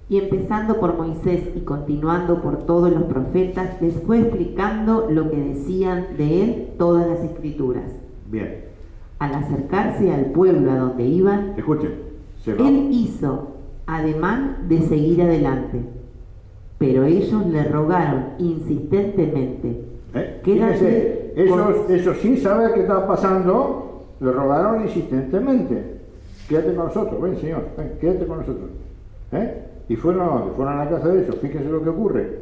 [SPEAKER 4] Y empezando por Moisés y continuando por todos los profetas, les fue explicando lo que decían de él todas las escrituras.
[SPEAKER 1] Bien.
[SPEAKER 4] Al acercarse al pueblo a donde iban,
[SPEAKER 1] Escuchen,
[SPEAKER 4] él hizo ademán de seguir adelante, pero ellos le rogaron insistentemente.
[SPEAKER 1] Fíjense, ellos sin saber qué estaba pasando, le rogaron insistentemente. Quédate con nosotros, ven Señor, ven, quédate con nosotros. Y fueron a dónde? Fueron a la casa de ellos, fíjense lo que ocurre.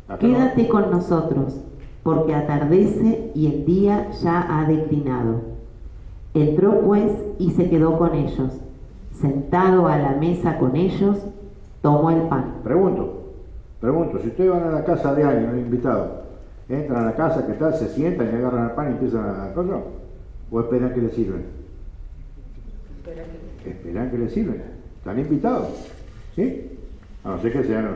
[SPEAKER 1] Acá
[SPEAKER 4] quédate con nosotros, porque atardece y el día ya ha declinado. Entró pues y se quedó con ellos. Sentado a la mesa con ellos, tomó el pan.
[SPEAKER 1] Pregunto, si ustedes van a la casa de alguien, un invitado, entran a la casa, que tal, se sientan y agarran el pan y empiezan a cosas, o esperan que les sirven. Esperan que les sirven. Están invitados, ¿sí? A no ser que sean...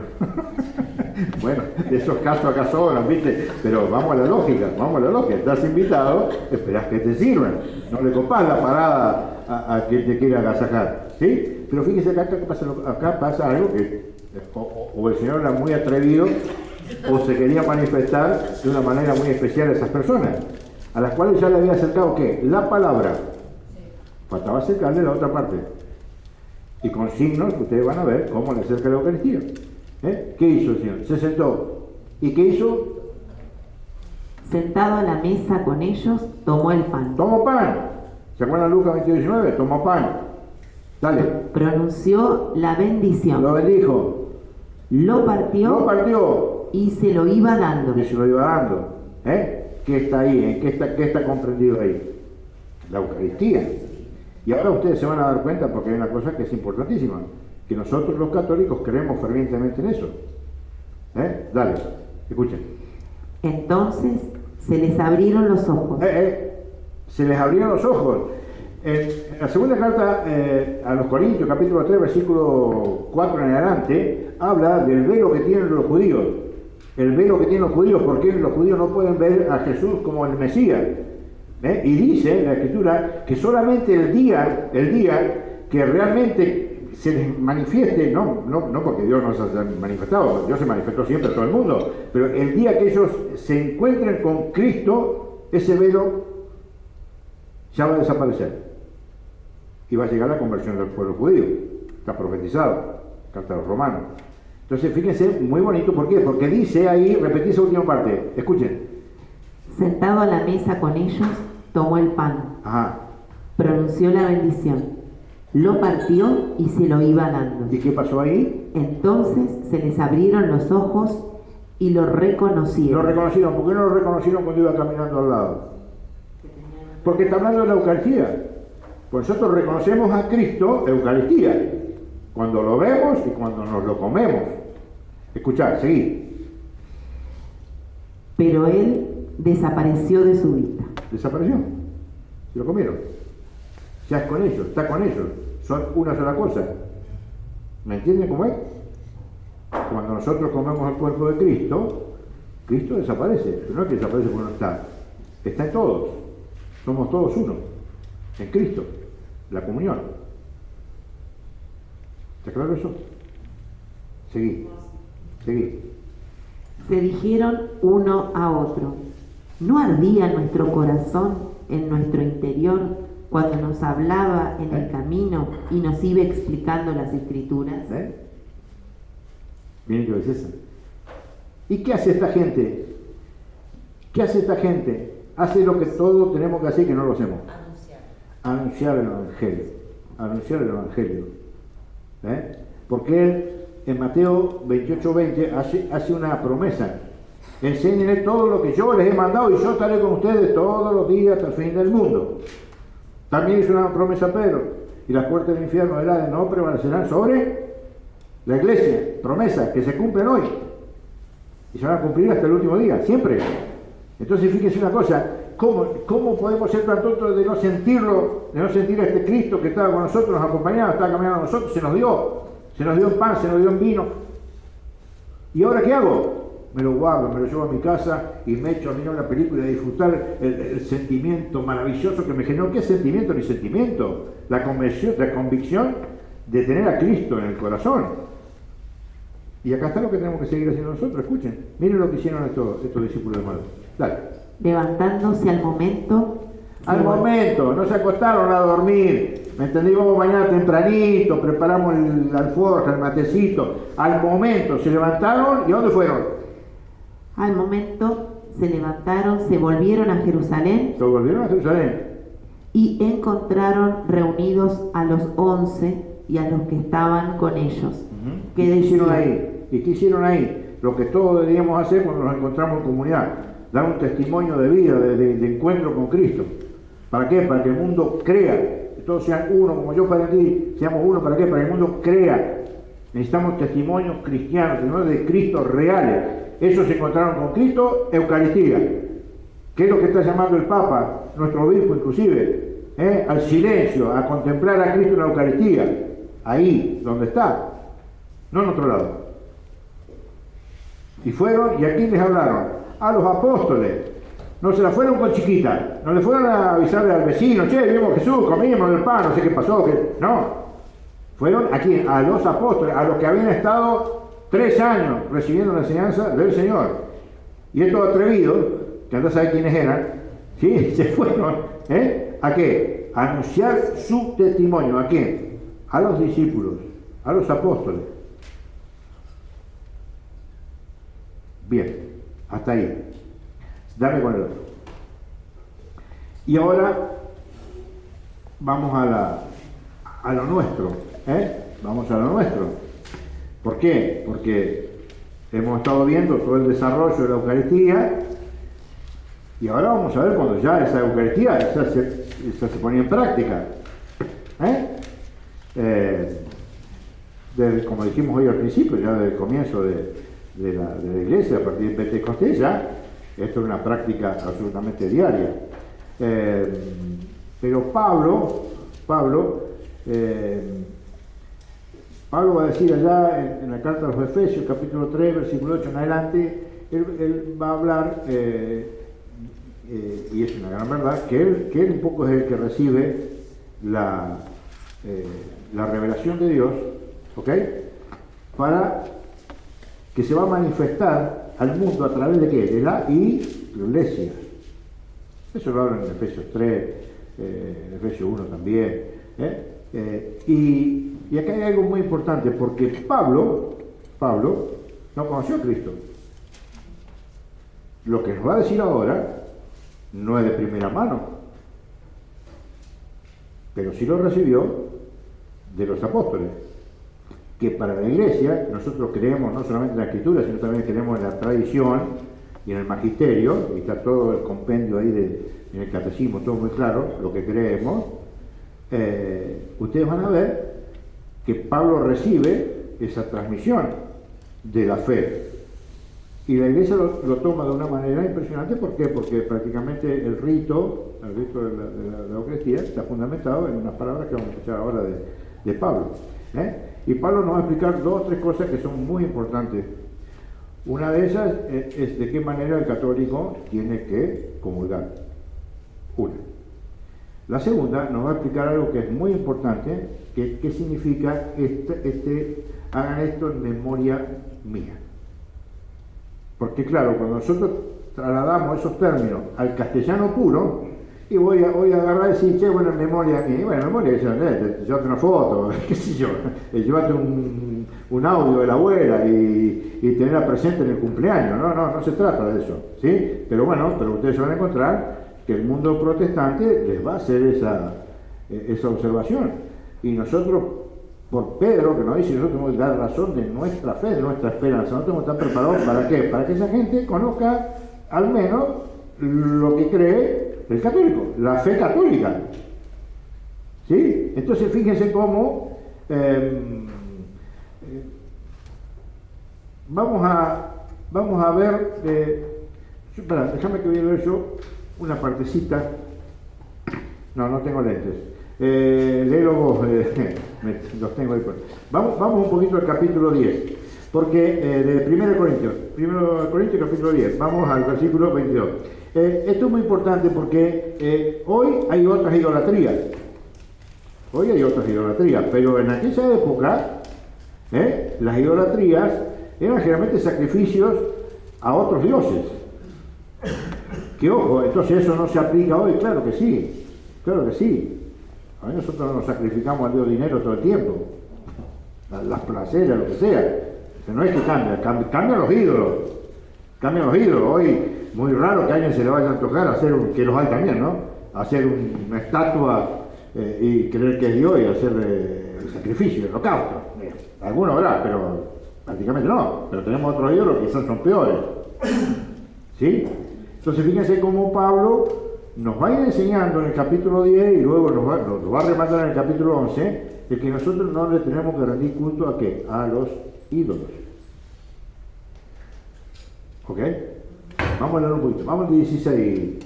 [SPEAKER 1] bueno, de esos casos acá sobran, ¿viste? Pero vamos a la lógica. Estás invitado, esperas que te sirvan. No le copás la parada a quien te quiera agasajar, ¿sí? Pero fíjese acá pasa algo que o el Señor era muy atrevido o se quería manifestar de una manera muy especial a esas personas, a las cuales ya le había acercado ¿qué? La palabra. Faltaba acercarle la otra parte. Y con signos que ustedes van a ver cómo le acerca la Eucaristía. ¿Qué hizo el Señor? Se sentó. ¿Y qué hizo?
[SPEAKER 4] Sentado a la mesa con ellos, tomó el pan.
[SPEAKER 1] Tomó pan. ¿Se acuerdan Lucas 22:19? Tomó pan. Dale.
[SPEAKER 4] Pronunció la bendición.
[SPEAKER 1] Lo bendijo.
[SPEAKER 4] Lo partió
[SPEAKER 1] Lo partió.
[SPEAKER 4] y se lo iba dando.
[SPEAKER 1] Y se lo iba dando. ¿Qué está ahí? ¿Qué está comprendido ahí? La Eucaristía. Y ahora ustedes se van a dar cuenta, porque hay una cosa que es importantísima, que nosotros los católicos creemos fervientemente en eso. Dale, escuchen.
[SPEAKER 4] Entonces se les abrieron los ojos.
[SPEAKER 1] Se les abrieron los ojos. En la segunda carta a los Corintios, capítulo 3, versículo 4 en adelante, habla del velo que tienen los judíos. El velo que tienen los judíos, porque los judíos no pueden ver a Jesús como el Mesías. Y dice la Escritura que solamente el día que realmente se les manifieste, no porque Dios no se haya manifestado, Dios se manifestó siempre a todo el mundo, pero el día que ellos se encuentren con Cristo, ese velo ya va a desaparecer. Y va a llegar la conversión del pueblo judío. Está profetizado, carta a los romanos. Entonces, fíjense, muy bonito, ¿por qué? Porque dice ahí, repetí esa última parte, escuchen.
[SPEAKER 4] Sentado a la mesa con ellos, tomó el pan.
[SPEAKER 1] Ajá.
[SPEAKER 4] Pronunció la bendición. Lo partió y se lo iba dando.
[SPEAKER 1] ¿Y qué pasó ahí?
[SPEAKER 4] Entonces se les abrieron los ojos y lo reconocieron.
[SPEAKER 1] Lo reconocieron. ¿Por qué no lo reconocieron cuando iba caminando al lado? Porque está hablando de la Eucaristía. Pues nosotros reconocemos a Cristo, Eucaristía, cuando lo vemos y cuando nos lo comemos. Escuchad, seguí.
[SPEAKER 4] Pero él desapareció de su vista.
[SPEAKER 1] Desapareció. Se lo comieron. Ya es con ellos, está con ellos. Son una sola cosa. ¿Me entienden cómo es? Cuando nosotros comemos el cuerpo de Cristo, Cristo desaparece. Pero no es que desaparece porque no está. Está en todos. Somos todos uno. En Cristo. La comunión. ¿Está claro eso? Seguí.
[SPEAKER 4] Se dijeron uno a otro: ¿no ardía nuestro corazón en nuestro interior cuando nos hablaba en el camino y nos iba explicando las Escrituras?
[SPEAKER 1] Miren qué es eso. ¿Y qué hace esta gente? Hace lo que todos tenemos que hacer y que no lo hacemos. Anunciar el Evangelio. Porque él en Mateo 28:20 hace una promesa: enséñenle todo lo que yo les he mandado y yo estaré con ustedes todos los días hasta el fin del mundo. También hizo una promesa a Pedro: y las puertas del infierno del Hades no prevalecerán sobre la iglesia. Promesas que se cumplen hoy y se van a cumplir hasta el último día, siempre. Entonces fíjense una cosa: ¿Cómo podemos ser tan tontos de no sentirlo, de no sentir a este Cristo que estaba con nosotros, nos acompañaba, estaba caminando con nosotros, se nos dio en pan, se nos dio en vino? ¿Y ahora qué hago? Me lo guardo, me lo llevo a mi casa y me echo a mirar una película y a disfrutar el sentimiento maravilloso que me generó. ¿Qué es sentimiento ni sentimiento? La convicción de tener a Cristo en el corazón. Y acá está lo que tenemos que seguir haciendo nosotros. Escuchen, miren lo que hicieron estos discípulos de Manuel. Dale.
[SPEAKER 4] Levantándose al momento,
[SPEAKER 1] no se acostaron a dormir. ¿Me entendí? Vamos mañana tempranito, preparamos la alforja, el matecito. Al momento se levantaron, ¿y a dónde fueron?
[SPEAKER 4] Al momento se levantaron, se volvieron a Jerusalén. Y encontraron reunidos a los 11 y a los que estaban con ellos.
[SPEAKER 1] ¿Qué hicieron ahí? ¿Y qué hicieron ahí? Lo que todos deberíamos hacer cuando nos encontramos en comunidad: dar un testimonio de vida, de encuentro con Cristo. ¿Para qué? Para que el mundo crea, que todos sean uno, como yo para ti, seamos uno. ¿Para qué? Para que el mundo crea. Necesitamos testimonios cristianos, testimonios de Cristo reales. Ellos se encontraron con Cristo, Eucaristía. ¿Qué es lo que está llamando el Papa, nuestro obispo inclusive? Al silencio, a contemplar a Cristo en la Eucaristía. Ahí, donde está, no en otro lado. Y fueron, ¿y a quién les hablaron? A los apóstoles. No se la fueron con chiquita, no le fueron a avisarle al vecino: che, vimos a Jesús, comimos el pan, no sé qué pasó. No, fueron a quién, a los apóstoles, a los que habían estado 3 años recibiendo la enseñanza del Señor. Y estos atrevidos, que andás a saber quiénes eran, ¿sí? Se fueron, ¿a qué? A anunciar su testimonio. ¿A quién? A los discípulos, a los apóstoles. Bien, hasta ahí. Dame con el otro. Y ahora vamos a lo nuestro, vamos a lo nuestro. ¿Por qué? Porque hemos estado viendo todo el desarrollo de la Eucaristía y ahora vamos a ver cuando ya esa Eucaristía esa se ponía en práctica. Como dijimos hoy al principio, ya desde el comienzo de la iglesia, a partir de Pentecostés, ya esto es una práctica absolutamente diaria. Pero Pablo va a decir allá en la carta a los Efesios, capítulo 3, versículo 8 en adelante, él va a hablar, y es una gran verdad, que él un poco es el que recibe la revelación de Dios, ¿ok? Para que se va a manifestar al mundo a través de ¿qué? De la iglesia. Eso lo hablan en Efesios 3, en Efesios 1 también. Y acá hay algo muy importante, porque Pablo no conoció a Cristo. Lo que nos va a decir ahora no es de primera mano, pero sí lo recibió de los apóstoles, que para la iglesia nosotros creemos no solamente en la escritura, sino también creemos en la tradición y en el magisterio, y está todo el compendio ahí en el catecismo, todo muy claro, lo que creemos. Ustedes van a ver que Pablo recibe esa transmisión de la fe, y la iglesia lo toma de una manera impresionante. ¿Por qué? Porque prácticamente el rito de la Eucaristía está fundamentado en unas palabras que vamos a escuchar ahora de Pablo. Y Pablo nos va a explicar dos o tres cosas que son muy importantes. Una de ellas es de qué manera el católico tiene que comulgar. Una. La segunda nos va a explicar algo que es muy importante, que qué significa hagan esto en memoria mía. Porque claro, cuando nosotros trasladamos esos términos al castellano puro, y voy a agarrar y decir, che, bueno, en memoria mía, bueno, en memoria, llévate una foto, qué sé yo, llévate un audio de la abuela y tenerla presente en el cumpleaños. No se trata de eso, ¿sí? Pero bueno, ustedes se van a encontrar que el mundo protestante les va a hacer esa observación. Y nosotros, por Pedro, que nos dice, nosotros tenemos que dar razón de nuestra fe, de nuestra esperanza. Nosotros tenemos que estar preparados ¿para qué? Para que esa gente conozca al menos lo que cree el católico, la fe católica. ¿Sí? Entonces fíjense cómo vamos a ver, déjame que voy a ver yo una partecita. No tengo lentes. Léelo vos, los tengo ahí. Vamos un poquito al capítulo 10, porque de 1 Corintios capítulo 10, vamos al versículo 22. Esto es muy importante porque hoy hay otras idolatrías. Pero en aquella época las idolatrías eran generalmente sacrificios a otros dioses. Que ojo, entonces eso no se aplica hoy. Claro que sí. Hoy nosotros no nos sacrificamos al Dios dinero todo el tiempo, las placeres, lo que sea. Pero no es que cambian los ídolos. Hoy, muy raro que a alguien se le vaya a antojar hacer, que los hay también, ¿no? Hacer una estatua y creer que es Dios y hacer el sacrificio, el holocausto. Algunos habrá, pero prácticamente no. Pero tenemos otros ídolos que quizás son peores. ¿Sí? Entonces fíjense cómo Pablo nos va a ir enseñando en el capítulo 10 y luego nos va a rematar en el capítulo 11 de que nosotros no le tenemos que rendir culto ¿a qué? A los ídolos. ¿Ok? Vamos a leer un poquito. Vamos al 16.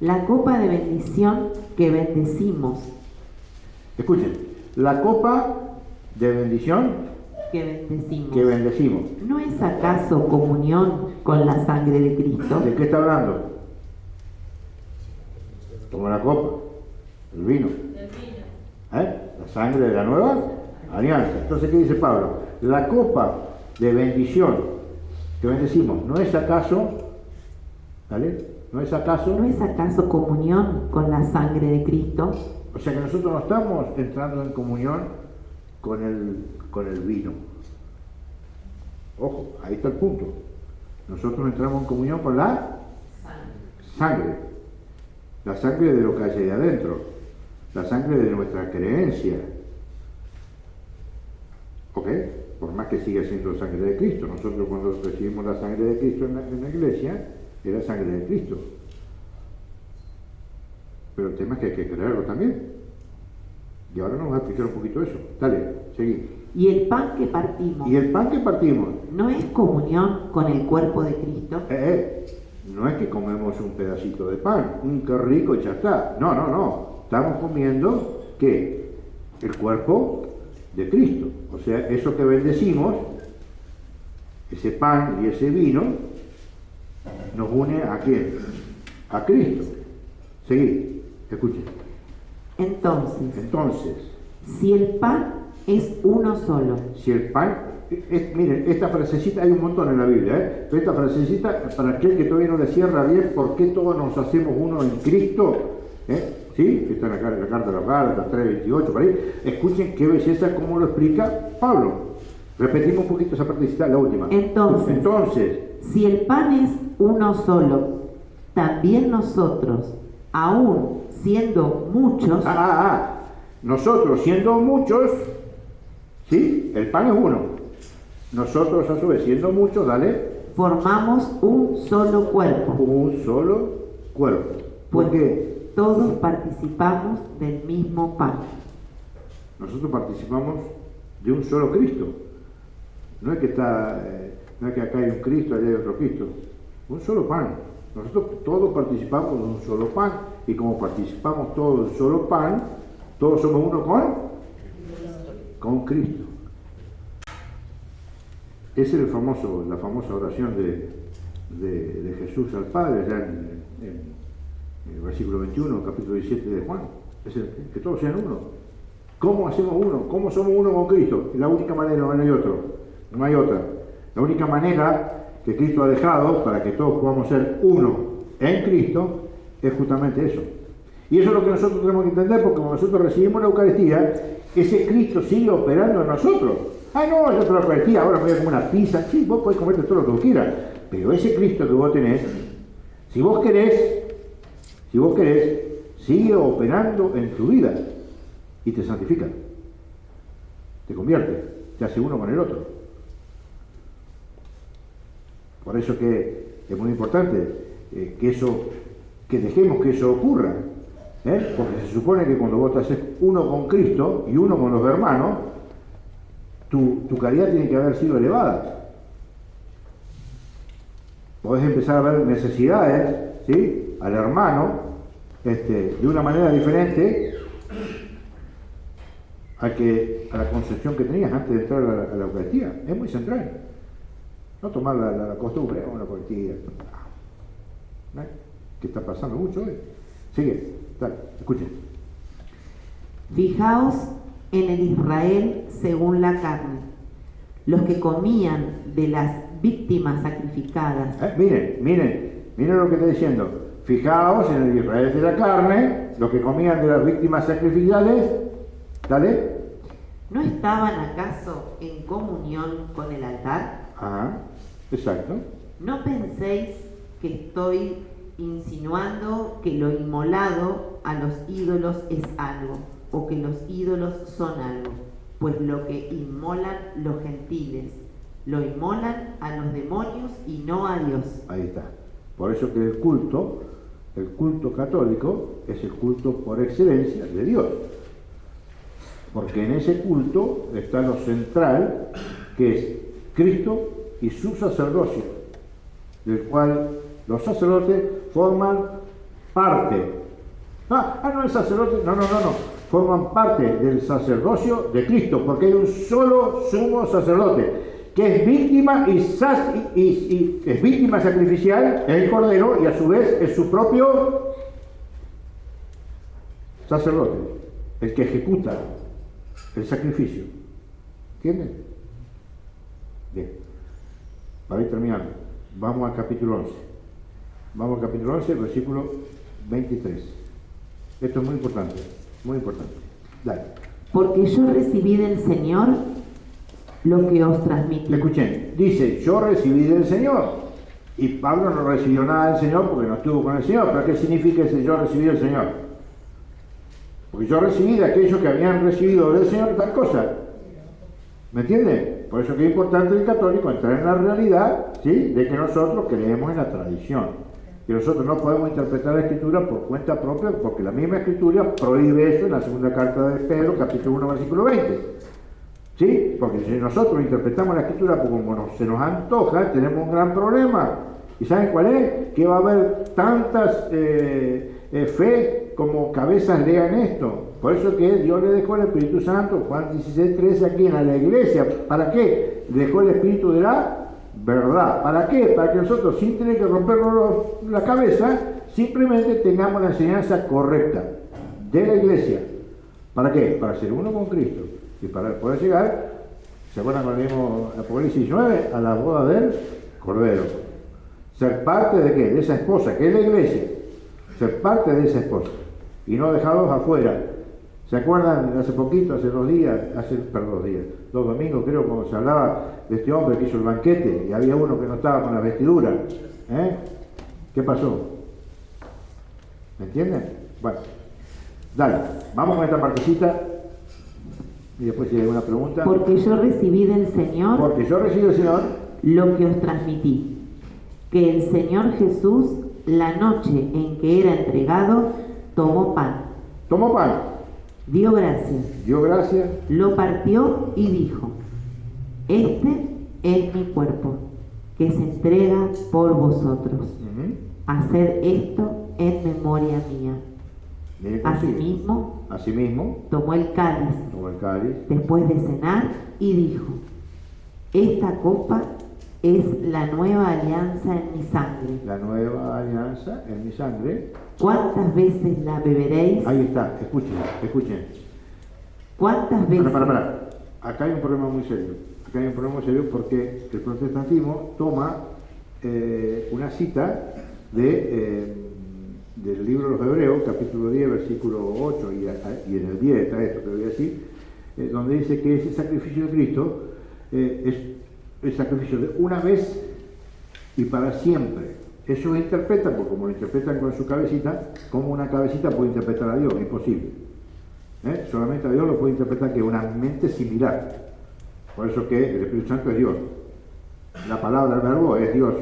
[SPEAKER 4] La copa de bendición que bendecimos.
[SPEAKER 1] Escuchen. La copa de bendición que bendecimos.
[SPEAKER 4] ¿No es acaso comunión con la sangre de Cristo?
[SPEAKER 1] ¿De qué está hablando? Como la copa, el vino. La sangre de la nueva alianza. Entonces, ¿qué dice Pablo? La copa de bendición que bendecimos, ¿no es acaso? ¿Vale? ¿No es acaso
[SPEAKER 4] comunión con la sangre de Cristo?
[SPEAKER 1] O sea que nosotros no estamos entrando en comunión con el vino. Ojo, ahí está el punto. Nosotros entramos en comunión con la sangre. La sangre de lo que hay ahí adentro. La sangre de nuestra creencia. ¿Ok? Por más que siga siendo sangre de Cristo. Nosotros cuando recibimos la sangre de Cristo en la iglesia, era sangre de Cristo. Pero el tema es que hay que creerlo también. Y ahora nos va a explicar un poquito eso. Dale, seguí.
[SPEAKER 4] Y el pan que partimos
[SPEAKER 1] Y el pan que partimos,
[SPEAKER 4] no es comunión con el cuerpo de Cristo.
[SPEAKER 1] no es que comemos un pedacito de pan, qué rico y ya está. No, no, no. Estamos comiendo, ¿qué? El cuerpo de Cristo. O sea, eso que bendecimos, ese pan y ese vino, nos une ¿a quién? A Cristo. Seguí, escuchen.
[SPEAKER 4] Entonces, si el pan es uno solo,
[SPEAKER 1] Si el pan, miren, esta frasecita hay un montón en la Biblia, pero esta frasecita, para aquel que todavía no le cierra bien, ¿por qué todos nos hacemos uno en Cristo? ¿Sí? Está en la carta de los Gálatas 3:28, por ahí. Escuchen qué belleza, cómo lo explica Pablo. Repetimos un poquito esa partecita, la última.
[SPEAKER 4] Entonces, si el pan es uno solo, también nosotros, aún siendo muchos,
[SPEAKER 1] nosotros siendo muchos, ¿sí? El pan es uno. Nosotros a su vez siendo muchos, dale,
[SPEAKER 4] formamos un solo cuerpo,
[SPEAKER 1] un solo cuerpo. ¿Por qué?
[SPEAKER 4] todos participamos del mismo pan.
[SPEAKER 1] Nosotros participamos de un solo Cristo. No es que no es que acá hay un Cristo, allá hay otro Cristo. Un solo pan. Nosotros todos participamos de un solo pan. Y como participamos todos de un solo pan, todos somos uno con Cristo. Esa es la famosa oración de Jesús al Padre, allá en el versículo 21, capítulo 17 de Juan. Es que todos sean uno. ¿Cómo hacemos uno? ¿Cómo somos uno con Cristo? Es la única manera, no hay otra. La única manera que Cristo ha dejado para que todos podamos ser uno en Cristo es justamente eso. Y eso es lo que nosotros tenemos que entender, porque cuando nosotros recibimos la Eucaristía, ese Cristo sigue operando en nosotros. No, yo tengo la Eucaristía, ahora me voy a comer una pizza. Sí, vos podés comerte todo lo que vos quieras, pero ese Cristo que vos tenés, si vos querés, sigue operando en tu vida y te santifica, te convierte, te hace uno con el otro. Por eso que es muy importante que dejemos que eso ocurra, porque se supone que cuando vos te haces uno con Cristo y uno con los hermanos, tu calidad tiene que haber sido elevada. Podés empezar a ver necesidades, ¿sí?, al hermano de una manera diferente a la concepción que tenías antes de entrar a la Eucaristía. Es muy central. No tomar la costumbre, una Eucaristía. Que está pasando mucho hoy. Sigue, dale, escuchen.
[SPEAKER 4] Fijaos en el Israel según la carne, los que comían de las víctimas sacrificadas.
[SPEAKER 1] Miren lo que está diciendo. Fijaos en el Israel de la carne, los que comían de las víctimas sacrificiales. Dale.
[SPEAKER 4] ¿No estaban acaso en comunión con el altar?
[SPEAKER 1] Ajá, exacto.
[SPEAKER 4] ¿No penséis que estoy insinuando que lo inmolado a los ídolos es algo, o que los ídolos son algo? Pues lo que inmolan los gentiles, lo inmolan a los demonios y no a Dios.
[SPEAKER 1] Ahí está. Por eso que el culto católico es el culto por excelencia de Dios. Porque en ese culto está lo central, que es Cristo y su sacerdocio, del cual los sacerdotes forman parte. No el sacerdote, no. Forman parte del sacerdocio de Cristo, porque hay un solo sumo sacerdote, que es víctima y es víctima sacrificial, es el Cordero, y a su vez es su propio sacerdote, el que ejecuta el sacrificio. ¿Entienden? Bien. Para ir terminando, vamos al capítulo 11. Vamos al capítulo 11, versículo 23. Esto es muy importante, muy importante. Dale.
[SPEAKER 4] Porque yo recibí del Señor lo que os transmití.
[SPEAKER 1] Escuchen, dice, yo recibí del Señor. Y Pablo no recibió nada del Señor porque no estuvo con el Señor. ¿Pero qué significa ese yo recibí del Señor? Porque yo recibí de aquellos que habían recibido del Señor tal cosa. ¿Me entienden? Por eso que es importante el católico entrar en la realidad, ¿sí?, de que nosotros creemos en la tradición. Que nosotros no podemos interpretar la Escritura por cuenta propia, porque la misma Escritura prohíbe eso en la segunda carta de Pedro, capítulo 1, versículo 20. ¿Sí? Porque si nosotros interpretamos la Escritura como se nos antoja, tenemos un gran problema. ¿Y saben cuál es? Que va a haber tantas fe como cabezas lean esto. Por eso que Dios le dejó el Espíritu Santo, Juan 16:13, aquí en la iglesia. ¿Para qué? Le dejó el Espíritu de la verdad. ¿Para qué? Para que nosotros, sin tener que rompernos la cabeza, simplemente tengamos la enseñanza correcta de la iglesia. ¿Para qué? Para ser uno con Cristo. Y para poder llegar, ¿se acuerdan cuando leímos Apocalipsis 19? A la boda del Cordero. Ser parte de qué? De esa esposa, que es la iglesia. Ser parte de esa esposa. Y no dejarlos afuera. ¿Se acuerdan hace poquito, hace 2 domingos creo, cuando se hablaba de este hombre que hizo el banquete y había uno que no estaba con la vestidura? ¿Qué pasó? ¿Me entienden? Bueno, dale, vamos con esta partecita y después si hay alguna pregunta.
[SPEAKER 4] Porque yo recibí del Señor
[SPEAKER 1] lo
[SPEAKER 4] que os transmití, que el Señor Jesús, la noche en que era entregado, tomó pan.
[SPEAKER 1] Tomó pan.
[SPEAKER 4] Dio gracias. Lo partió y dijo: este es mi cuerpo, que se entrega por vosotros. Haced esto en memoria mía. Asimismo, tomó el cáliz después de cenar y dijo: esta copa es la nueva alianza en mi sangre.
[SPEAKER 1] La nueva alianza en mi sangre.
[SPEAKER 4] ¿Cuántas veces la beberéis?
[SPEAKER 1] Ahí está, escuchen.
[SPEAKER 4] ¿Cuántas veces?
[SPEAKER 1] Para. Acá hay un problema muy serio. Porque el protestantismo toma una cita del libro de los Hebreos, capítulo 10, versículo 8, y en el 10 está esto que voy a decir, donde dice que ese sacrificio de Cristo es el sacrificio de una vez y para siempre. Ellos interpretan, porque como lo interpretan con su cabecita, como una cabecita puede interpretar a Dios, es imposible. Solamente a Dios lo puede interpretar que una mente similar. Por eso que el Espíritu Santo es Dios. La palabra, el verbo es Dios.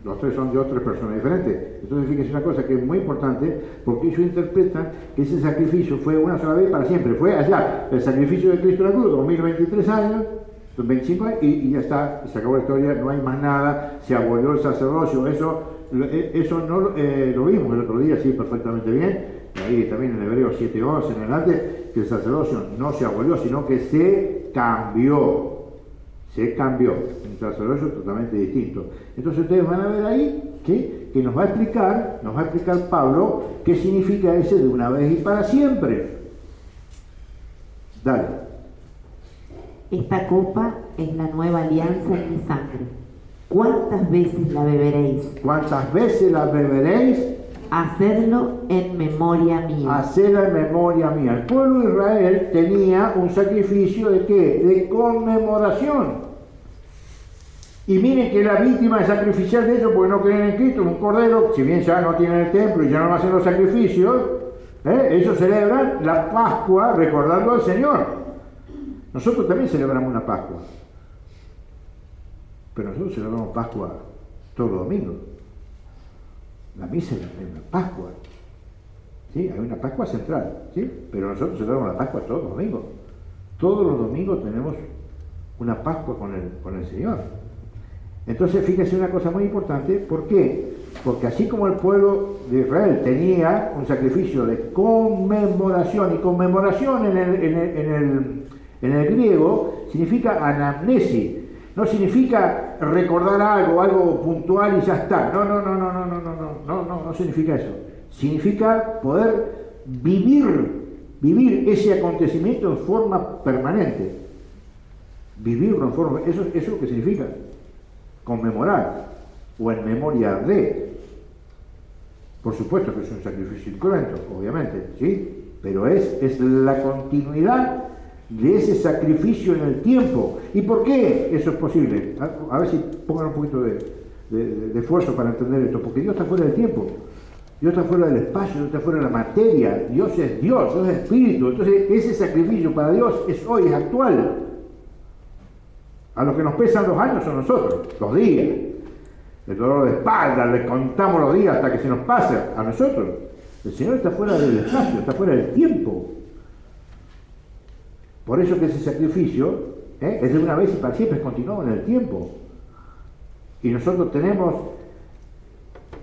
[SPEAKER 1] Los tres son Dios, 3 personas diferentes. Entonces fíjense una cosa que es muy importante, porque ellos interpretan que ese sacrificio fue una sola vez para siempre. Fue allá, el sacrificio de Cristo en la cruz, 2023 años, 25 años, y ya está, se acabó la historia, no hay más nada, se abolió el sacerdocio. Eso no lo vimos el otro día, sí, perfectamente bien. Ahí también en Hebreos 7:11 en adelante, que el sacerdocio no se abolió, sino que se cambió. Un sacerdocio totalmente distinto. Entonces ustedes van a ver ahí que nos va a explicar Pablo qué significa ese de una vez y para siempre. Dale.
[SPEAKER 4] Esta copa es la nueva alianza en mi sangre. ¿Cuántas veces la beberéis?
[SPEAKER 1] ¿Cuántas veces la beberéis?
[SPEAKER 4] Hacedlo en memoria mía.
[SPEAKER 1] Hacedlo en memoria mía. El pueblo de Israel tenía un sacrificio ¿de qué? De conmemoración. Y miren que la víctima sacrificial de ellos, porque no creen en Cristo, un cordero, si bien ya no tienen el templo y ya no hacen los sacrificios, ellos celebran la Pascua recordando al Señor. Nosotros también celebramos una Pascua. Pero nosotros celebramos Pascua todos los domingos. La misa es una Pascua. ¿Sí? Hay una Pascua central, ¿sí? Pero nosotros celebramos la Pascua todos los domingos. Todos los domingos tenemos una Pascua con el Señor. Entonces, fíjense una cosa muy importante. ¿Por qué? Porque así como el pueblo de Israel tenía un sacrificio de conmemoración, y conmemoración en el griego significa anamnesis. No significa recordar algo puntual y ya está. No significa eso. Significa poder vivir ese acontecimiento en forma permanente. Vivirlo en forma... Eso es lo que significa conmemorar o en memoria de. Por supuesto que es un sacrificio incruento, obviamente, ¿sí? Pero es la continuidad de ese sacrificio en el tiempo. ¿Y por qué eso es posible? A ver si pongan un poquito de esfuerzo para entender esto. Porque Dios está fuera del tiempo, Dios está fuera del espacio, Dios está fuera de la materia. Dios es Dios, Dios es espíritu. Entonces ese sacrificio para Dios es hoy, es actual. A los que nos pesan los años son nosotros, los días. El dolor de espalda, le contamos los días hasta que se nos pasa a nosotros. El Señor está fuera del espacio, está fuera del tiempo. Por eso que ese sacrificio es de una vez y para siempre, es continuado en el tiempo. Y nosotros tenemos,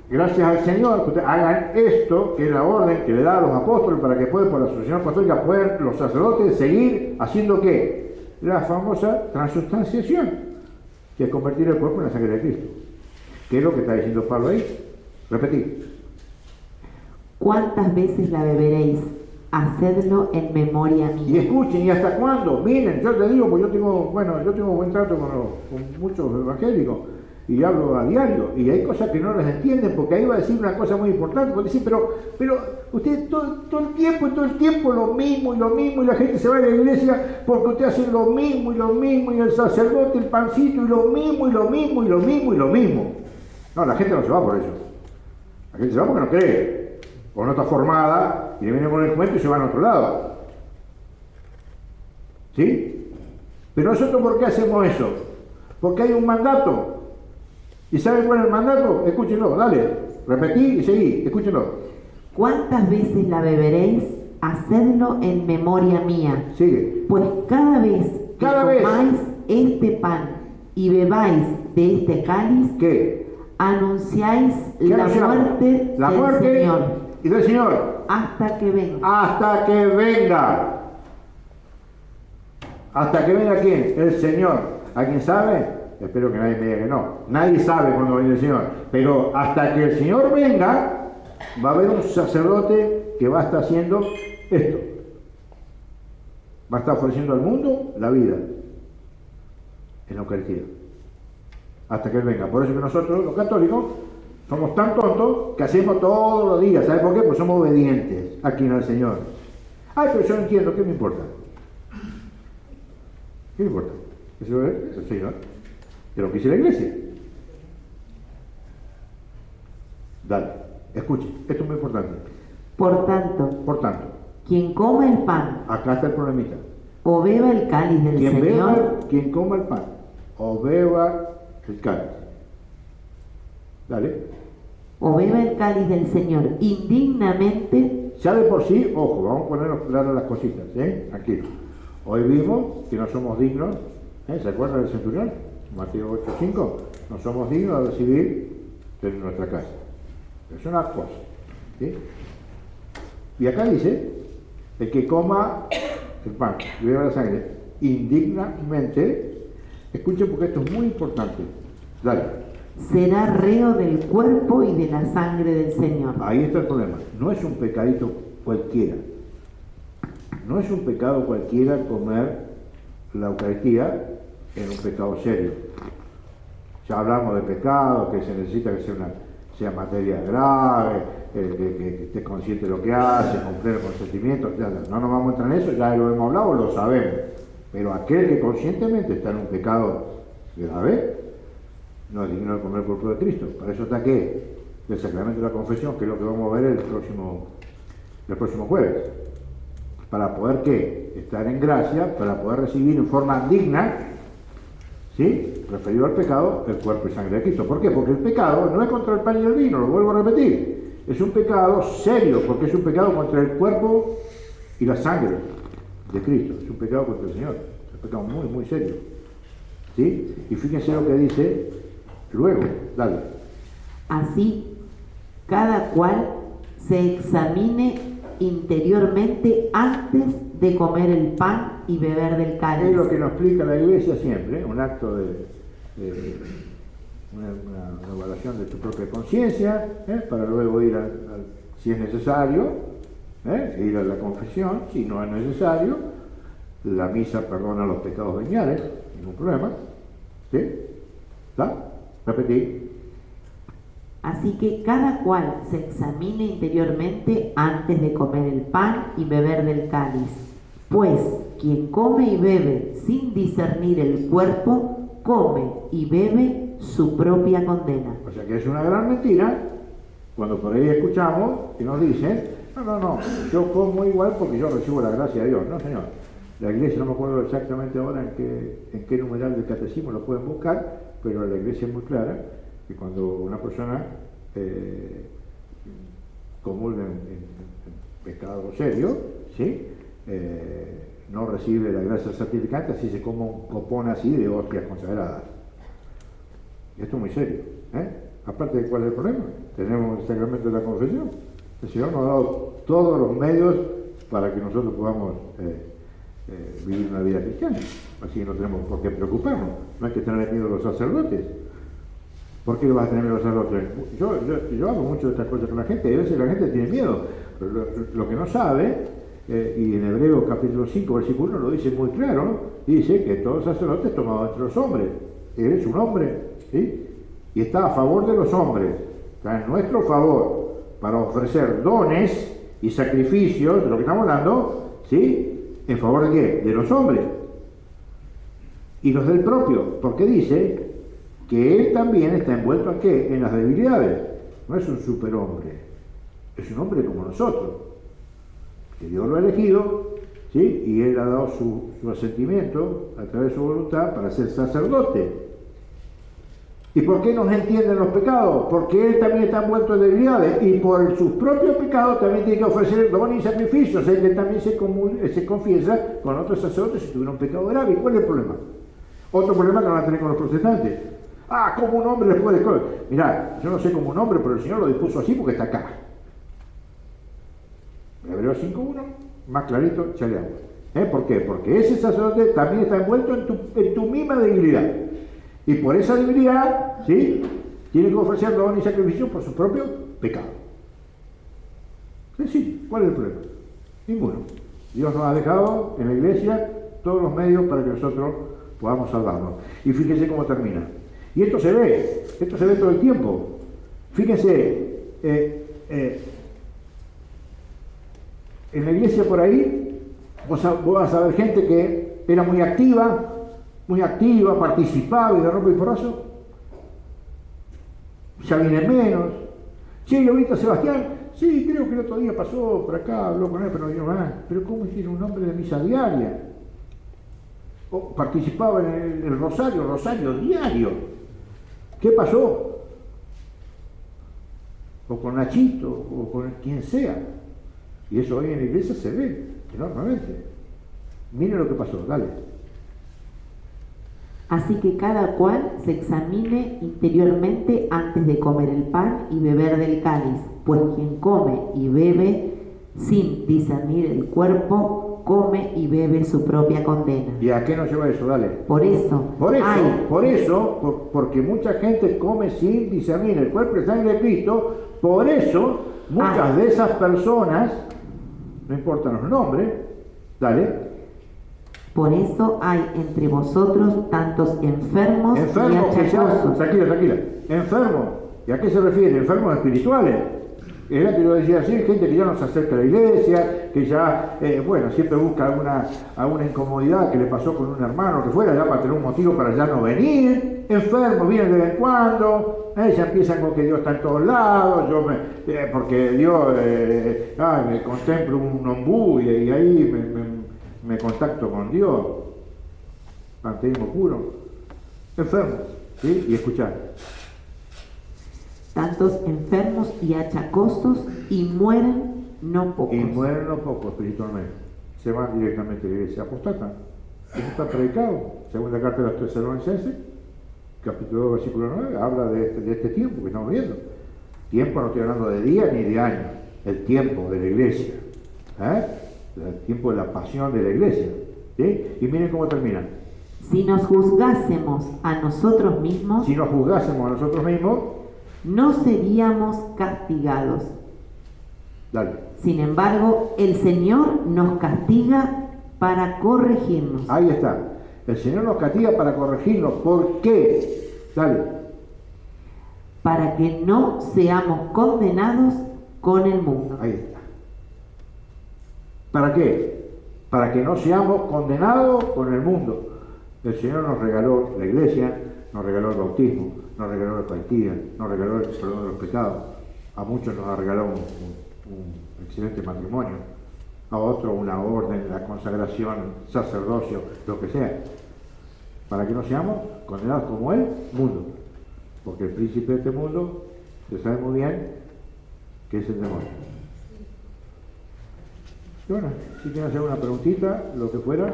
[SPEAKER 1] gracias al Señor, que ustedes hagan esto, que es la orden que le da a los apóstoles para que puedan, por la asociación apostólica, puedan los sacerdotes seguir haciendo ¿qué? La famosa transustanciación, que es convertir el cuerpo en la sangre de Cristo. ¿Qué es lo que está diciendo Pablo ahí? Repetir.
[SPEAKER 4] ¿Cuántas veces la beberéis? Hacedlo en memoria
[SPEAKER 1] Y
[SPEAKER 4] mía.
[SPEAKER 1] escuchen, ¿y hasta cuándo? Miren, yo te digo, pues yo tengo buen trato con muchos evangélicos y hablo a diario, y hay cosas que no las entienden, porque ahí va a decir una cosa muy importante, porque dice, pero usted todo el tiempo lo mismo, y la gente se va a la iglesia porque usted hace lo mismo, y el sacerdote, el pancito, y lo mismo. No, la gente no se va por eso. La gente se va porque no cree, o no está formada, y le viene con el cuento y se van a otro lado. ¿Sí? Pero nosotros, ¿por qué hacemos eso? Porque hay un mandato. ¿Y saben cuál es el mandato? Escúchenlo, dale. Repetí y seguí, escúchenlo.
[SPEAKER 4] ¿Cuántas veces la beberéis? Hacedlo en memoria mía.
[SPEAKER 1] Sigue.
[SPEAKER 4] Pues cada vez que
[SPEAKER 1] Cada vez.
[SPEAKER 4] comáis este pan y bebáis de este cáliz,
[SPEAKER 1] ¿Qué?
[SPEAKER 4] anunciáis
[SPEAKER 1] ¿Qué
[SPEAKER 4] la
[SPEAKER 1] anunciamos?
[SPEAKER 4] muerte
[SPEAKER 1] La
[SPEAKER 4] del
[SPEAKER 1] muerte
[SPEAKER 4] Señor
[SPEAKER 1] y del Señor.
[SPEAKER 4] hasta que venga.
[SPEAKER 1] Hasta que venga. ¿Hasta que venga quién? El Señor. ¿A quién sabe? Espero que nadie me diga que no. Nadie sabe cuándo viene el Señor. Pero hasta que el Señor venga, va a haber un sacerdote que va a estar haciendo esto. Va a estar ofreciendo al mundo la vida en la Eucaristía. Hasta que Él venga. Por eso que nosotros, los católicos, somos tan tontos que hacemos todos los días. ¿Sabe por qué? Pues somos obedientes aquí al Señor. Ay, pero yo no entiendo. ¿Qué me importa? ¿Qué me importa? Eso es el Señor. De lo que dice la iglesia. Dale, escuche, esto es muy importante.
[SPEAKER 4] Por tanto,
[SPEAKER 1] Por tanto,
[SPEAKER 4] quien coma el pan
[SPEAKER 1] acá está el problemita.
[SPEAKER 4] o beba el cáliz del Señor,
[SPEAKER 1] Quien coma el pan o beba el cáliz. Dale.
[SPEAKER 4] o beba el cáliz del Señor indignamente,
[SPEAKER 1] Ya de por sí, ojo, vamos a ponernos claras las cositas, tranquilo. Hoy vimos que no somos dignos, ¿se acuerdan del centurión? Mateo 8:5, no somos dignos de recibir de nuestra casa. Es una cosa, ¿sí? Y acá dice, el que coma el pan y beba la sangre indignamente, escuchen porque esto es muy importante. Dale.
[SPEAKER 4] será reo del cuerpo y de la sangre del Señor.
[SPEAKER 1] Ahí está el problema. No es un pecadito cualquiera. No es un pecado cualquiera comer la Eucaristía en un pecado serio. Ya hablamos de pecado, que se necesita que sea materia grave, que esté consciente de lo que hace, con pleno consentimiento. No nos vamos a entrar en eso, ya lo hemos hablado, lo sabemos. Pero aquel que conscientemente está en un pecado grave, no es digno de comer el cuerpo de Cristo. Para eso está ¿qué? El sacramento de la confesión, que es lo que vamos a ver el próximo jueves. Para poder ¿qué? Estar en gracia, para poder recibir en forma digna, ¿sí? Referido al pecado, el cuerpo y sangre de Cristo. ¿Por qué? Porque el pecado no es contra el pan y el vino, lo vuelvo a repetir. Es un pecado serio, porque es un pecado contra el cuerpo y la sangre de Cristo. Es un pecado contra el Señor. Es un pecado muy, muy serio. ¿Sí? Y fíjense lo que dice luego. Dale.
[SPEAKER 4] Así, cada cual se examine interiormente antes de comer el pan y beber del cáliz.
[SPEAKER 1] Es lo que nos explica la Iglesia siempre, un acto de una evaluación de tu propia conciencia, para luego ir si es necesario, ir a la confesión, si no es necesario, la misa perdona los pecados veniales, ningún problema, ¿sí? ¿Está? Repetí.
[SPEAKER 4] Así que cada cual se examine interiormente antes de comer el pan y beber del cáliz. Pues quien come y bebe sin discernir el cuerpo, come y bebe su propia condena.
[SPEAKER 1] O sea que es una gran mentira cuando por ahí escuchamos que nos dicen, no, yo como igual porque yo recibo la gracia de Dios. No, señor. La iglesia, no me acuerdo exactamente ahora en qué numeral del catecismo lo pueden buscar, pero la iglesia es muy clara que cuando una persona comulga en pecado serio, ¿sí? No recibe la gracia santificante, así se compone así de hostias consagradas. Esto es muy serio. Aparte de cuál es el problema, tenemos el sacramento de la confesión. El Señor nos ha dado todos los medios para que nosotros podamos vivir una vida cristiana. Así que no tenemos por qué preocuparnos. No hay que tener miedo a los sacerdotes. ¿Por qué vas a tener miedo a los sacerdotes? Yo hablo mucho de estas cosas con la gente y a veces la gente tiene miedo. Pero lo que no sabe, y en Hebreos capítulo 5, versículo 1 lo dice muy claro, ¿no? Dice que todo sacerdote es tomado entre los hombres. Él es un hombre, ¿sí? Y está a favor de los hombres. Está en nuestro favor para ofrecer dones y sacrificios, de lo que estamos hablando, ¿sí? ¿En favor de qué? De los hombres. Y los del propio, porque dice que él también está envuelto ¿en qué? En las debilidades. No es un superhombre, es un hombre como nosotros, que Dios lo ha elegido, ¿sí? Y él ha dado su asentimiento a través de su voluntad para ser sacerdote. ¿Y por qué nos entienden los pecados? Porque él también está envuelto en debilidades y por sus propios pecados también tiene que ofrecer dones y sacrificios. Él también se confiesa con otros sacerdotes si tuviera un pecado grave. ¿Y cuál es el problema? Otro problema que van a tener con los protestantes. ¿Cómo un hombre les puede...? Mirá, yo no sé cómo un hombre, pero el Señor lo dispuso así porque está acá. Hebreos 5.1, más clarito, chale agua. ¿Por qué? Porque ese sacerdote también está envuelto en tu misma debilidad. Y por esa debilidad, ¿sí? Tiene que ofrecer dones y sacrificios por su propio pecado. Sí, ¿cuál es el problema? Ninguno. Dios nos ha dejado en la iglesia todos los medios para que nosotros podamos salvarnos. Y fíjense cómo termina. Y esto se ve todo el tiempo. Fíjense, en la iglesia por ahí, vos vas a ver gente que era muy activa, participaba y de rompe y porrazo. Ya viene menos. Che, ¿lo viste a Sebastián? Sí, creo que el otro día pasó por acá, habló con él, pero no vino más. Pero ¿cómo hicieron un hombre de misa diaria? O participaba en el rosario diario. ¿Qué pasó? O con Nachito, o con quien sea. Y eso hoy en la iglesia se ve enormemente. Miren lo que pasó, dale.
[SPEAKER 4] Así que cada cual se examine interiormente antes de comer el pan y beber del cáliz, pues quien come y bebe sin discernir el cuerpo, come y bebe su propia condena.
[SPEAKER 1] ¿Y a qué nos lleva eso? Dale.
[SPEAKER 4] Por eso,
[SPEAKER 1] porque mucha gente come sin discernir el cuerpo y sangre de Cristo, por eso muchas de esas personas, no importan los nombres, dale.
[SPEAKER 4] Por eso hay entre vosotros tantos enfermos y achacosos.
[SPEAKER 1] Tranquila. Enfermos. ¿Y a qué se refiere? Enfermos espirituales. Era que yo decía así, gente que ya no se acerca a la iglesia, que ya, siempre busca alguna incomodidad que le pasó con un hermano que fuera, ya para tener un motivo para ya no venir. Enfermos, vienen de vez en cuando, ya empiezan con que Dios está en todos lados, porque Dios, me contemplo un ombú y ahí me contacto con Dios, panteísmo puro, enfermos, ¿sí? Y escuchar.
[SPEAKER 4] Tantos enfermos y achacosos y mueren no pocos.
[SPEAKER 1] Y mueren no pocos espiritualmente. Se van directamente a la iglesia, apostatan. Eso está predicado. Segunda carta de los Tesalonicenses, capítulo 2, versículo 9, habla de este tiempo que estamos viendo. Tiempo no estoy hablando de día ni de año, el tiempo de la iglesia. El tiempo de la pasión de la iglesia. ¿Sí? Y miren cómo termina.
[SPEAKER 4] Si nos juzgásemos a nosotros mismos, no seríamos castigados.
[SPEAKER 1] Dale.
[SPEAKER 4] Sin embargo, el Señor nos castiga para corregirnos.
[SPEAKER 1] Ahí está. El Señor nos castiga para corregirnos. ¿Por qué? Dale.
[SPEAKER 4] Para que no seamos condenados con el mundo.
[SPEAKER 1] Ahí está. ¿Para qué? Para que no seamos condenados con el mundo. El Señor nos regaló la iglesia, nos regaló el bautismo, nos regaló la Eucaristía, nos regaló el perdón de los pecados. A muchos nos ha regalado un excelente matrimonio. a otro una orden, la consagración, sacerdocio, lo que sea, para que no seamos condenados como el mundo, porque el príncipe de este mundo se sabe muy bien que es el demonio. Y bueno, si quieren hacer una preguntita, lo que fuera,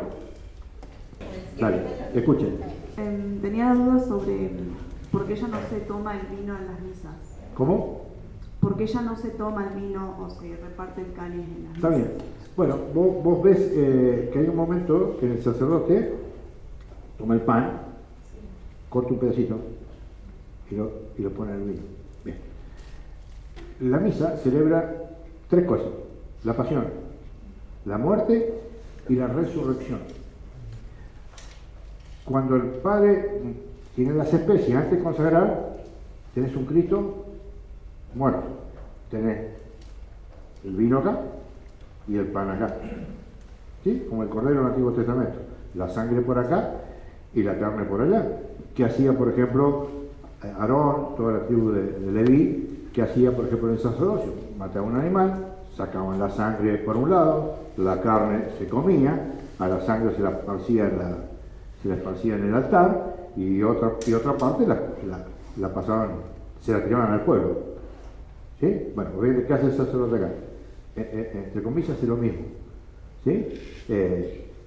[SPEAKER 1] dale, escuchen.
[SPEAKER 5] Tenía dudas sobre por qué ya no se toma el vino en las misas.
[SPEAKER 1] ¿Cómo?
[SPEAKER 5] ¿Por qué ya no se toma el vino o se reparte el cáliz en las misas?
[SPEAKER 1] Está bien. Bueno, vos ves que hay un momento que el sacerdote toma el pan, corta un pedacito y lo pone en el vino. Bien. La misa celebra tres cosas: la pasión, la muerte y la resurrección. Cuando el Padre tiene las especies antes de consagrar, tenés un Cristo muerto, tenés el vino acá y el pan acá, ¿sí? Como el Cordero del Antiguo Testamento, la sangre por acá y la carne por allá. ¿Qué hacía, por ejemplo, Aarón, toda la tribu de Leví? ¿Qué hacía, por ejemplo, en el sacerdocio? Mataban un animal, sacaban la sangre por un lado, la carne se comía, a la sangre se la esparcía en el altar y otra parte la pasaban, se la tiraban al pueblo. ¿Sí? Bueno, ¿qué hace el sacerdote acá? Entre comillas hace lo mismo. ¿Sí?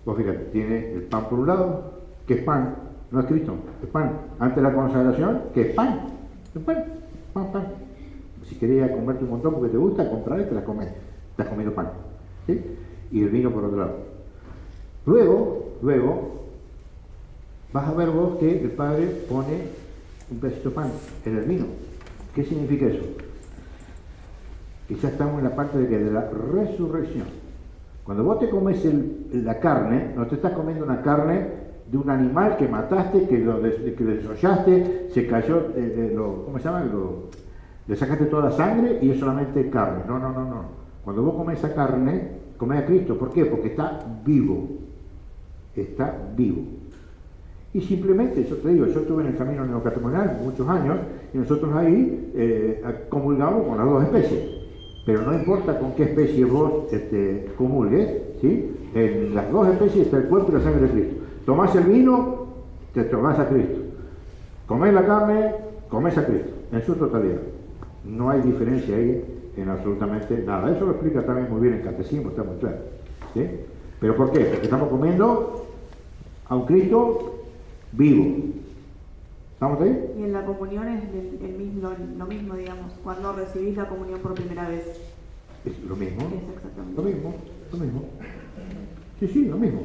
[SPEAKER 1] Vos fíjate, tiene el pan por un lado, que es pan, no es Cristo, es pan. Antes de la consagración, que es pan, es pan. Si querías comerte un montón porque te gusta, comprar y te la comes, te has comido pan. ¿Sí? Y el vino por otro lado. Luego, vas a ver vos que el Padre pone un pedacito de pan en el vino. ¿Qué significa eso? Que ya estamos en la parte de la resurrección. Cuando vos te comes la carne, no te estás comiendo una carne de un animal que mataste, que lo desollaste, se cayó, ¿cómo se llama? Le sacaste toda la sangre y es solamente carne. No. Cuando vos comes esa carne, comés a Cristo. ¿Por qué? Porque está vivo. Está vivo. Y simplemente, yo te digo, yo estuve en el camino neocatecumenal muchos años y nosotros ahí comulgamos con las dos especies. Pero no importa con qué especie vos comulgues, ¿sí? En las dos especies está el cuerpo y la sangre de Cristo. Tomás el vino, te tomás a Cristo. Comés la carne, comés a Cristo, en su totalidad. No hay diferencia ahí en absolutamente nada. Eso lo explica también muy bien el catecismo, está muy claro. ¿Sí? ¿Pero por qué? Porque estamos comiendo a un Cristo vivo. ¿Estamos ahí?
[SPEAKER 5] Y en la comunión es lo mismo, digamos, cuando recibís la comunión por primera vez.
[SPEAKER 1] Es lo mismo.
[SPEAKER 5] Es exactamente.
[SPEAKER 1] Lo mismo. Sí, lo mismo.